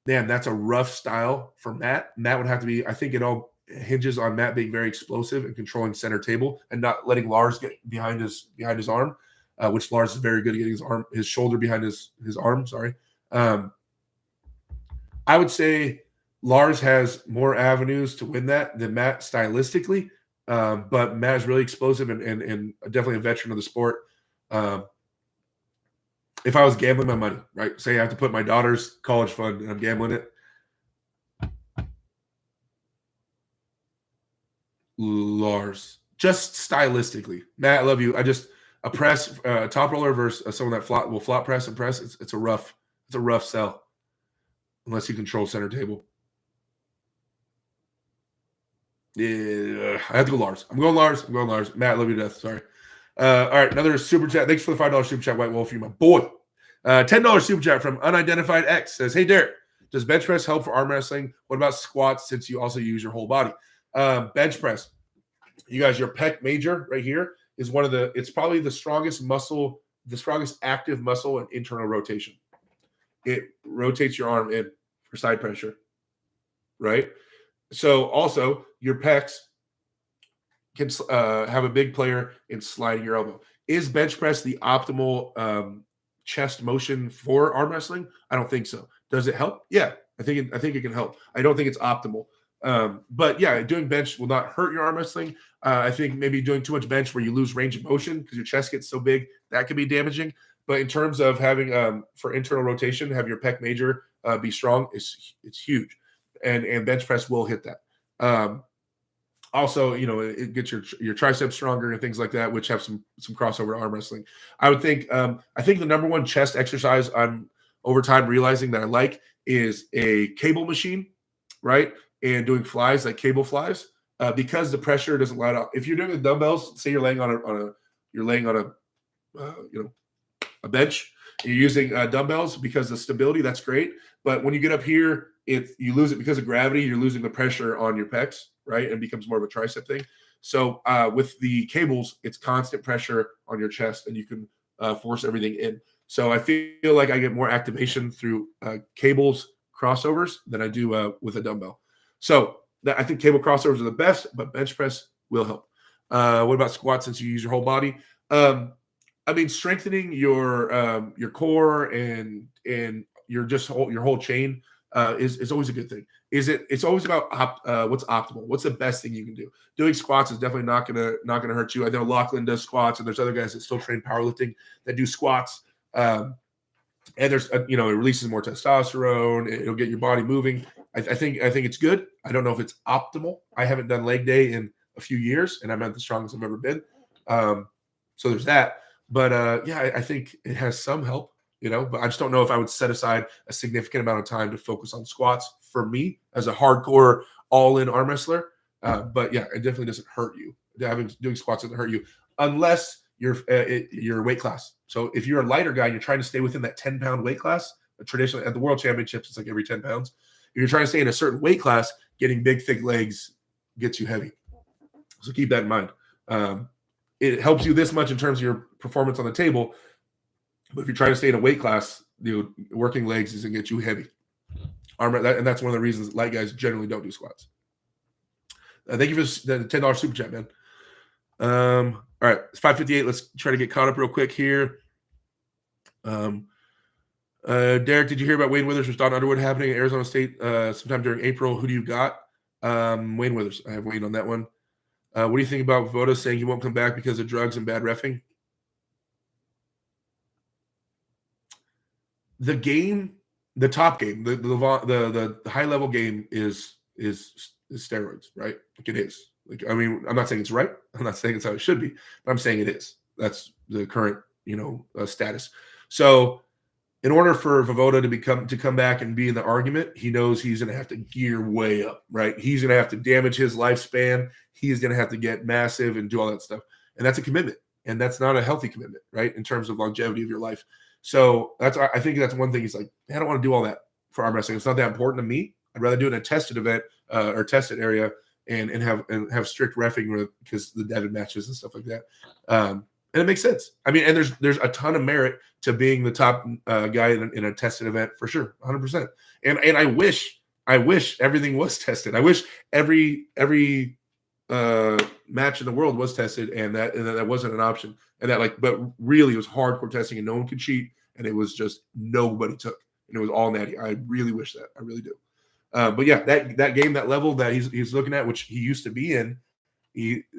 man, that's a rough style for Matt. Matt would have to be, I think it all hinges on Matt being very explosive and controlling center table and not letting Lars get behind his arm, which Lars is very good at getting his shoulder behind his arm. Sorry. I would say Lars has more avenues to win that than Matt stylistically. But Matt is really explosive and definitely a veteran of the sport. If I was gambling my money, right? Say I have to put my daughter's college fund and I'm gambling it. Lars, just stylistically. Matt, I love you. A press, top roller versus someone that will flop press and press. It's a rough sell unless you control center table. Yeah, I have to go Lars. I'm going Lars. Matt, love you to death. Sorry. All right, another super chat. Thanks for the $5 super chat, White Wolf. You my boy. $10 super chat from Unidentified X says, "Hey Derek, does bench press help for arm wrestling? What about squats since you also use your whole body?" Bench press. You guys, your pec major right here is it's probably the strongest muscle, the strongest active muscle in internal rotation. It rotates your arm in for side pressure, right? So also your pecs can have a big player in sliding your elbow. Is bench press the optimal chest motion for arm wrestling? I don't think so. Does it help? Yeah, I think it can help. I don't think it's optimal. But yeah, doing bench will not hurt your arm wrestling. I think maybe doing too much bench where you lose range of motion because your chest gets so big, that could be damaging. But in terms of having for internal rotation, have your pec major be strong, it's huge. And bench press will hit that. Also, it gets your triceps stronger and things like that, which have some crossover arm wrestling. I would think I think the number one chest exercise I'm over time realizing that I like is a cable machine, right? And doing flies like cable flies, because the pressure doesn't light up. If you're doing the dumbbells, say you're laying on a bench, and you're using dumbbells because the stability, that's great. But when you get up here, you lose it because of gravity. You're losing the pressure on your pecs, right? And it becomes more of a tricep thing. So with the cables, it's constant pressure on your chest, and you can force everything in. So I feel like I get more activation through cables crossovers than I do with a dumbbell. So I think cable crossovers are the best, but bench press will help. What about squats since you use your whole body? I mean, strengthening your core and your whole chain is always a good thing. It's always about what's optimal. What's the best thing you can do? Doing squats is definitely not gonna hurt you. I know Lachlan does squats, and there's other guys that still train powerlifting that do squats. And there's it releases more testosterone. It'll get your body moving. I think it's good. I don't know if it's optimal. I haven't done leg day in a few years, and I'm not the strongest I've ever been. So there's that. But I think it has some help, but I just don't know if I would set aside a significant amount of time to focus on squats for me as a hardcore all-in arm wrestler. But yeah, it definitely doesn't hurt you. Doing squats doesn't hurt you unless your weight class. So if you're a lighter guy and you're trying to stay within that 10-pound weight class, traditionally at the World Championships, it's like every 10 pounds. If you're trying to stay in a certain weight class, getting big, thick legs gets you heavy. So keep that in mind. It helps you this much in terms of your performance on the table. But if you're trying to stay in a weight class, working legs is going to get you heavy. And that's one of the reasons light guys generally don't do squats. Thank you for the $10 super chat, man. All right, it's 5:58. Let's try to get caught up real quick here. Derek, did you hear about Wayne Withers versus Don Underwood happening at Arizona State sometime during April? Who do you got? Wayne Withers. I have Wayne on that one. What do you think about Voda saying he won't come back because of drugs and bad reffing? The game, the top game, the high level game is steroids, right? Like it is. Like, I mean, I'm not saying it's right. I'm not saying it's how it should be, but I'm saying it is. That's the current, status. So, in order for Voda to come back and be in the argument, he knows he's going to have to gear way up, right? He's going to have to damage his lifespan. He's going to have to get massive and do all that stuff, and that's a commitment, and that's not a healthy commitment, right? In terms of longevity of your life. So I think that's one thing. He's like, I don't want to do all that for arm wrestling. It's not that important to me. I'd rather do it in a tested event or tested area. And have strict reffing because the Devin matches and stuff like that, and it makes sense. I mean, and there's a ton of merit to being the top guy in a tested event for sure, 100%. And I wish everything was tested. I wish every match in the world was tested, and that wasn't an option. And but really it was hardcore testing, and no one could cheat, and it was just nobody took, and it was all natty. I really wish that. I really do. But yeah, that game, that level that he's looking at, which he used to be in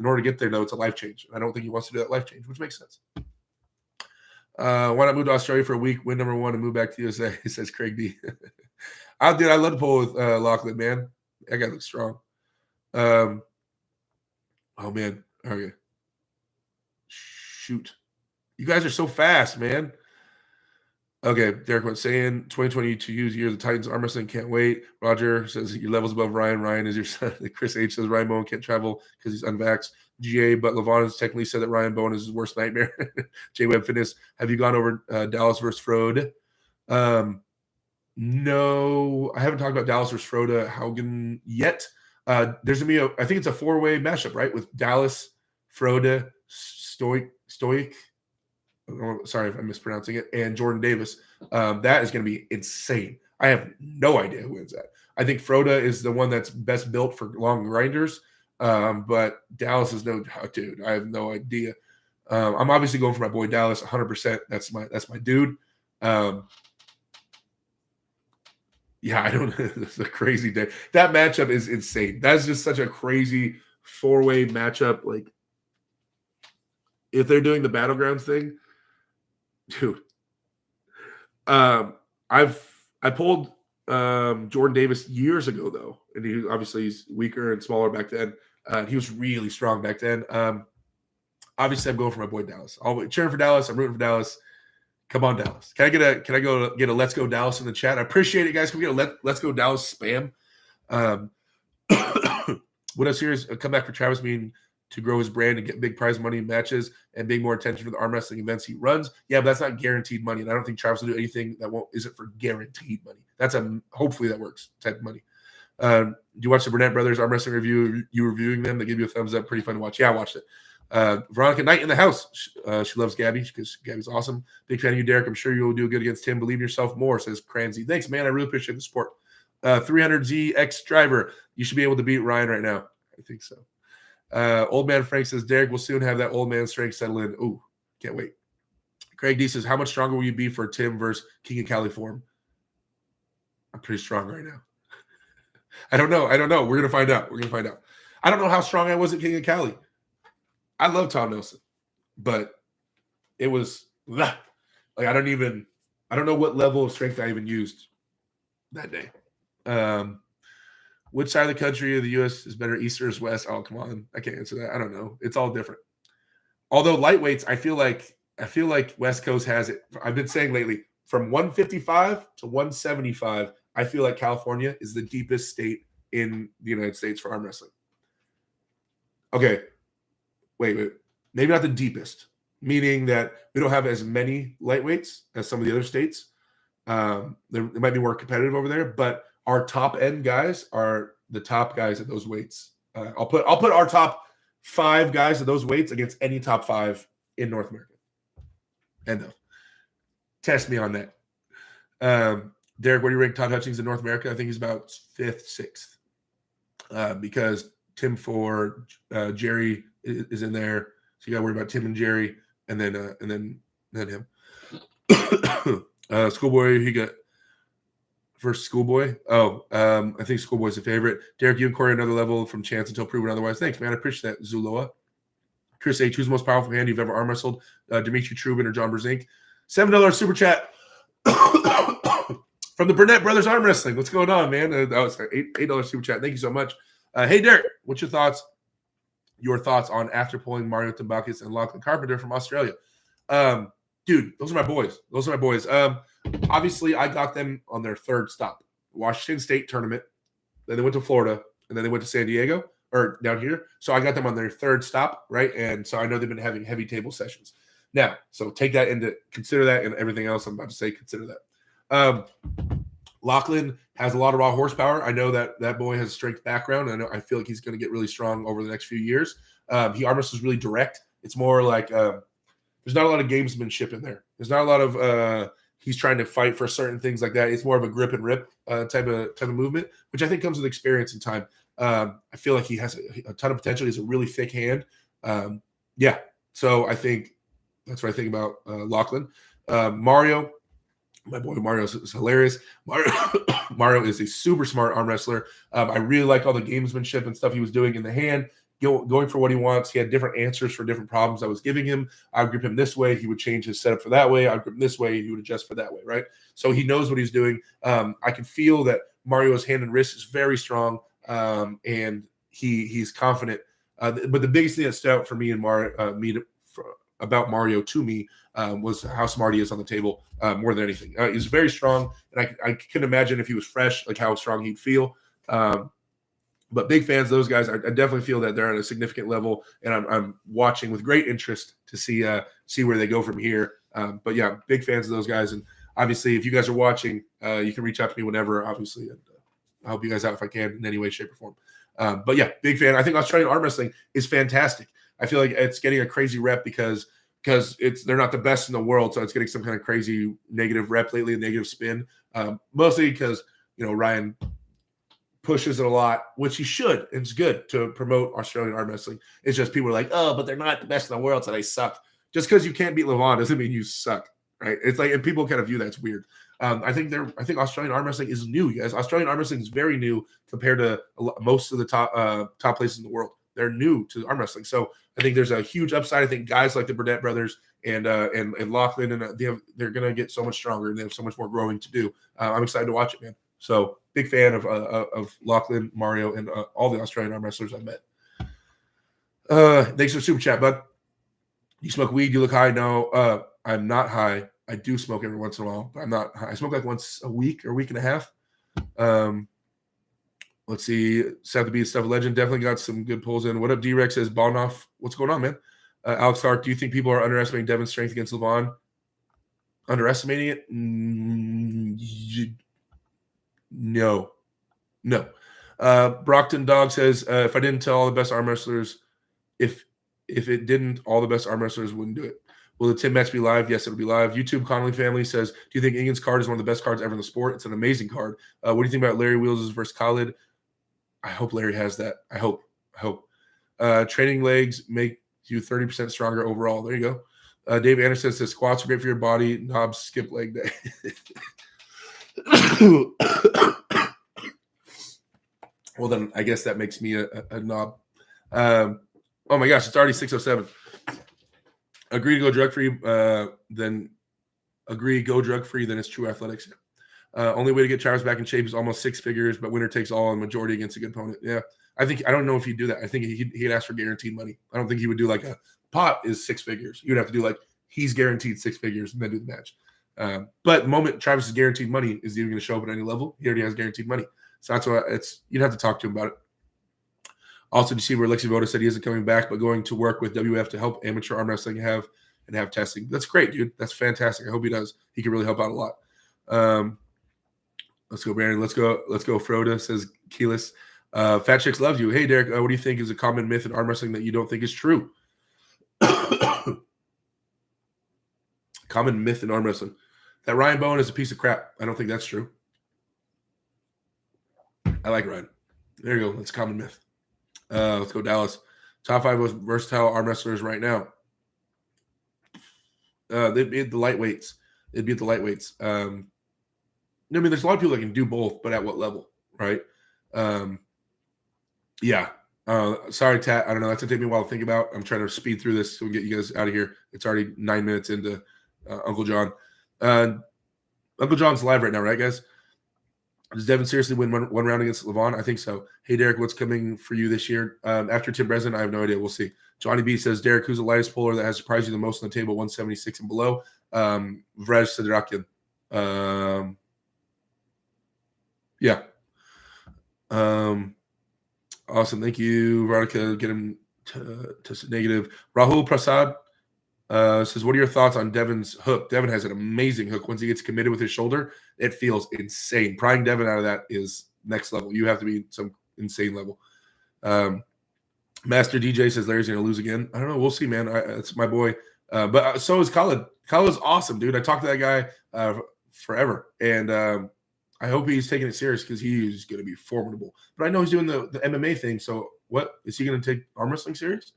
order to get there, though, it's a life change. I don't think he wants to do that life change, which makes sense. Why not move to Australia for a week, win number 1, and move back to the USA? Says Craig D. I love to pull with Lachlan, man. That guy looks strong. Oh man. Okay. Shoot. You guys are so fast, man. Okay, Derek was saying 2022 year of the Titans arm wrestling, can't wait. Roger says your level's above Ryan. Ryan is your son. Chris H says Ryan Bowen can't travel because he's unvaxxed. GA, but Levon has technically said that Ryan Bowen is his worst nightmare. J Web Fitness, have you gone over Dallas versus Frode? No, I haven't talked about Dallas versus Frode Haugen yet. There's gonna be I think it's a 4-way matchup, right? With Dallas, Frode, Stoic. Sorry if I'm mispronouncing it, and Jordan Davis. That is going to be insane. I have no idea who wins that. I think Frode is the one that's best built for long grinders, but Dallas is no dude. I have no idea. I'm obviously going for my boy Dallas 100%. That's my dude. Yeah, I don't know. It's a crazy day. That matchup is insane. That's just such a crazy 4-way matchup. Like, if they're doing the Battlegrounds thing, dude. I pulled Jordan Davis years ago though, and he's weaker and smaller back then. He was really strong back then. Obviously, I'm going for my boy Dallas. I'll cheering for Dallas. I'm rooting for Dallas. Come on, Dallas. Can I get a Let's Go Dallas in the chat? I appreciate it, guys. Can we get a Let's Go Dallas spam? What else here is a comeback for Travis mean to grow his brand and get big prize money matches and big more attention for the arm wrestling events he runs. Yeah, but that's not guaranteed money. And I don't think Travis will do anything that isn't for guaranteed money. That's hopefully that works type of money. Do you watch the Burnett Brothers arm wrestling review? You reviewing them? They give you a thumbs up. Pretty fun to watch. Yeah, I watched it. Veronica Knight in the house. She loves Gabby because Gabby's awesome. Big fan of you, Derek. I'm sure you'll do good against Tim. Believe in yourself more, says Cransy. Thanks, man. I really appreciate the support. 300ZX driver. You should be able to beat Ryan right now. I think so. Old man Frank says, Derek will soon have that old man strength settle in. Ooh, can't wait. Craig D says, how much stronger will you be for Tim versus King of Cali form? I'm pretty strong right now. I don't know. We're going to find out. I don't know how strong I was at King of Cali. I love Tom Nelson, but it was like I don't know what level of strength I even used that day. Which side of the country of the U.S. is better, East or West? Oh, come on. I can't answer that. I don't know. It's all different. Although lightweights, I feel like West Coast has it. I've been saying lately, from 155 to 175, I feel like California is the deepest state in the United States for arm wrestling. Okay. Wait. Maybe not the deepest, meaning that we don't have as many lightweights as some of the other states. They might be more competitive over there, but our top end guys are the top guys at those weights. I'll put our top 5 guys at those weights against any top 5 in North America. End of. Test me on that. Derek, where do you rank Todd Hutchings in North America? I think he's about 5th, 6th. Because Tim Ford, Jerry is in there, so you got to worry about Tim and Jerry, and then him. Schoolboy, he got first Schoolboy. I think Schoolboy's a favorite. Derek, you and Corey another level from chance until proven otherwise. Thanks, man. I appreciate that, Zuloa. Chris H, who's the most powerful hand you've ever arm wrestled? Dimitri Trubin or John Brzezinski? $7 super chat from the Burnett Brothers Arm Wrestling. What's going on, man? That was $8 super chat. Thank you so much. Hey, Derek, what's your thoughts? Your thoughts on after pulling Mario Tambakis and Lachlan Carpenter from Australia? Dude, those are my boys. Obviously, I got them on their 3rd stop. Washington State tournament. Then they went to Florida. And then they went to San Diego or down here. So I got them on their 3rd stop, right? And so I know they've been having heavy table sessions. Now, so take that into consider that, and everything else I'm about to say, consider that. Lachlan has a lot of raw horsepower. I know that boy has a strength background. I feel like he's going to get really strong over the next few years. He arm wrestles really direct. It's more like there's not a lot of gamesmanship in there. There's not a lot of he's trying to fight for certain things like that. It's more of a grip and rip type of movement, which I think comes with experience and time. I feel like he has a ton of potential. He's a really thick hand. Yeah. So I think that's what I think about Lachlan. Mario, my boy Mario is hilarious. Mario is a super smart arm wrestler. I really like all the gamesmanship and stuff he was doing in the hand, going for what he wants. He had different answers for different problems I was giving him. I would grip him this way. He would change his setup for that way. I would grip him this way. He would adjust for that way, right? So he knows what he's doing. I can feel that Mario's hand and wrist is very strong, and he's confident. But the biggest thing that stood out for me and about Mario to me was how smart he is on the table more than anything. He's very strong, and I can imagine if he was fresh, like how strong he'd feel. But big fans of those guys. I definitely feel that they're at a significant level, and I'm watching with great interest to see where they go from here. But yeah, big fans of those guys, and obviously, if you guys are watching, you can reach out to me whenever, obviously, and I'll help you guys out if I can in any way, shape, or form. But yeah, big fan. I think Australian arm wrestling is fantastic. I feel like it's getting a crazy rep because they're not the best in the world, so it's getting some kind of crazy negative rep lately, a negative spin. Mostly because Ryan pushes it a lot, which he should. It's good to promote Australian arm wrestling. It's just people are like, oh, but they're not the best in the world, so they suck. Just because you can't beat Levon doesn't mean you suck, right? It's like, and people kind of view that's weird. I think Australian arm wrestling is new, guys. Australian arm wrestling is very new compared to most of the top places in the world. They're new to arm wrestling, so I think there's a huge upside. I think guys like the Burnett brothers and Lachlan and they're gonna get so much stronger, and they have so much more growing to do. I'm excited to watch it, man. So big fan of Lachlan, Mario, and all the Australian arm wrestlers I've met. Thanks for the super chat, bud. You smoke weed? You look high? No, I'm not high. I do smoke every once in a while, but I'm not high. I smoke like once a week or a week and a half. Let's see. South to be a stuff legend. Definitely got some good pulls in. What up, D-Rex says, Balnoff. What's going on, man? Alex Clark, do you think people are underestimating Devin's strength against Levon? Underestimating it? No. Brockton Dog says, if I didn't tell all the best arm wrestlers, if it didn't, all the best arm wrestlers wouldn't do it. Will the Tim match be live? Yes, it'll be live. YouTube Connolly family says, do you think Ingen's card is one of the best cards ever in the sport? It's an amazing card. What do you think about Larry Wheels versus Khalid? I hope Larry has that. I hope. Training legs make you 30% stronger overall. There you go. Dave Anderson says, squats are great for your body. Knobs skip leg day. Well, then I guess that makes me a knob. Oh my gosh, it's already 6:07. Agree to go drug free, then it's true athletics. Only way to get Travis back in shape is almost 6 figures, but winner takes all and majority against a good opponent. Yeah, I don't know if he'd do that. I think he'd ask for guaranteed money. I don't think he would do like a pot is 6 figures. You'd have to do like he's guaranteed 6 figures and then do the match. But the moment Travis is guaranteed money, is he even going to show up at any level? He already has guaranteed money. So that's why you'd have to talk to him about it. Also, do you see where Lexi Voda said he isn't coming back, but going to work with WF to help amateur arm wrestling have testing? That's great, dude. That's fantastic. I hope he does. He can really help out a lot. Let's go, Brandon. Let's go. Froda says Keyless. Fat Chicks loves you. Hey, Derek, what do you think is a common myth in arm wrestling that you don't think is true? Common myth in arm wrestling. That Ryan Bowen is a piece of crap. I don't think that's true. I like Ryan. There you go. That's a common myth. Let's go, Dallas. Top 5 most versatile arm wrestlers right now. They'd be the lightweights. I mean, there's a lot of people that can do both, but at what level, right? Yeah. Sorry, Tat. I don't know. That's going to take me a while to think about. I'm trying to speed through this so we can get you guys out of here. It's already 9 minutes into Uncle John. Uncle John's live right now, right, guys? Does Devin seriously win one round against Levon? I think so. Hey, Derek, what's coming for you this year? After Tim Breslin, I have no idea. We'll see. Johnny B says, Derek, who's the lightest puller that has surprised you the most on the table, 176 and below? Vrej Sidrakian. Yeah. Awesome. Thank you, Veronica. Get him to negative. Rahul Prasad says, what are your thoughts on Devin's hook? Devin has an amazing hook. Once he gets committed with his shoulder, it feels insane. Prying Devin out of that is next level. You have to be some insane level. Master DJ says Larry's going to lose again. I don't know. We'll see, man. It's my boy. But so is Khalid. Khaled's awesome, dude. I talked to that guy forever. And I hope he's taking it serious because he's going to be formidable. But I know he's doing the MMA thing. So what? Is he going to take arm wrestling serious?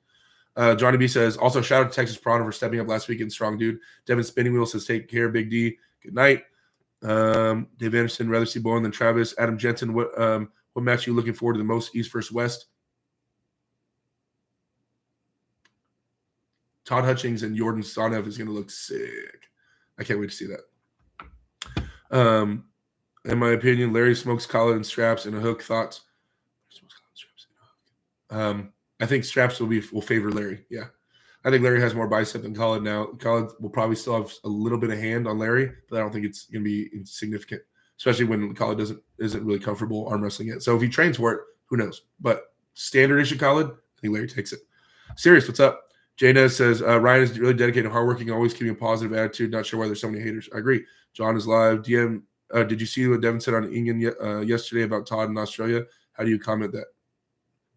Johnny B says, also shout out to Texas Prana for stepping up last weekend. Strong dude. Devin Spinning Wheel says, take care, Big D. Good night. Dave Anderson, rather see Bowen than Travis. Adam Jensen, what match are you looking forward to the most, East versus West? Todd Hutchings and Jordan Sonev is going to look sick. I can't wait to see that. In my opinion, Larry smokes collar and straps and a hook. Thoughts? I think straps will favor Larry. Yeah. I think Larry has more bicep than Khalid now. Khalid will probably still have a little bit of hand on Larry, but I don't think it's going to be insignificant, especially when Khalid isn't really comfortable arm wrestling yet. So if he trains for it, who knows? But standard issue Khalid, I think Larry takes it. Serious, what's up? Jana says, Ryan is really dedicated and hardworking, always keeping a positive attitude. Not sure why there's so many haters. I agree. John is live. DM, did you see what Devin said on Ingen yesterday about Todd in Australia? How do you comment that?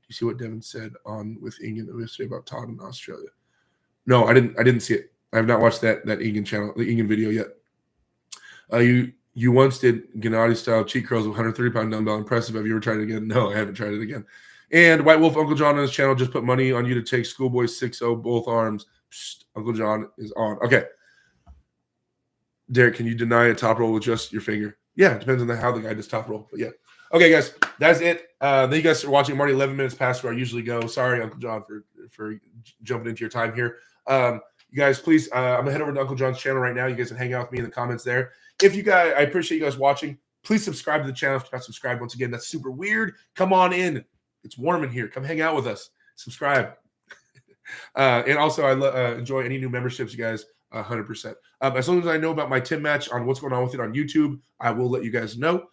You see what Devin said with Ingen yesterday about Todd in Australia? No, I didn't see it. I have not watched that Ingen channel, the Ingen video yet. You once did Gennady style cheat curls with 130-pound dumbbell. Impressive. Have you ever tried it again? No, I haven't tried it again. And White Wolf Uncle John on his channel just put money on you to take Schoolboy 6-0 both arms. Psst, Uncle John is on. Okay. Derek, can you deny a top roll with just your finger? Yeah, it depends on how the guy does top roll. But yeah. Okay, guys, that's it. Thank you guys for watching. I'm already 11 minutes past where I usually go. Sorry, Uncle John, for jumping into your time here. You guys, please, I'm gonna head over to Uncle John's channel right now. You guys can hang out with me in the comments there. If you guys, I appreciate you guys watching. Please subscribe to the channel if you're not subscribed. Once again, that's super weird. Come on in. It's warm in here. Come hang out with us. Subscribe. And also, I enjoy any new memberships, you guys. 100%. As long as I know about my Tim match on what's going on with it on YouTube, I will let you guys know.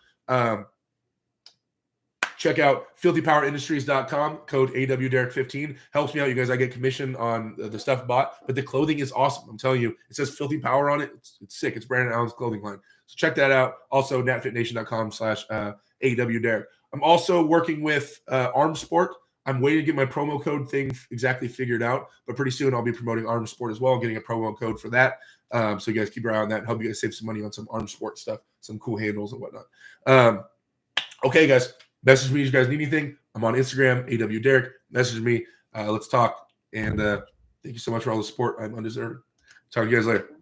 Check out filthypowerindustries.com. Code AWDerek15 helps me out, you guys. I get commission on the stuff bought, but the clothing is awesome. I'm telling you, it says Filthy Power on it. It's sick. It's Brandon Allen's clothing line. So check that out. Also, natfitnation.com/AWDerek. I'm also working with Arm Sport. I'm waiting to get my promo code thing exactly figured out, but pretty soon I'll be promoting Arm Sport as well, getting a promo code for that. So you guys keep your eye on that and help you guys save some money on some Arm Sport stuff, some cool handles and whatnot. Okay, guys, message me if you guys need anything. I'm on Instagram, AW Derek. Message me. Let's talk. And thank you so much for all the support. I'm undeserved. Talk to you guys later.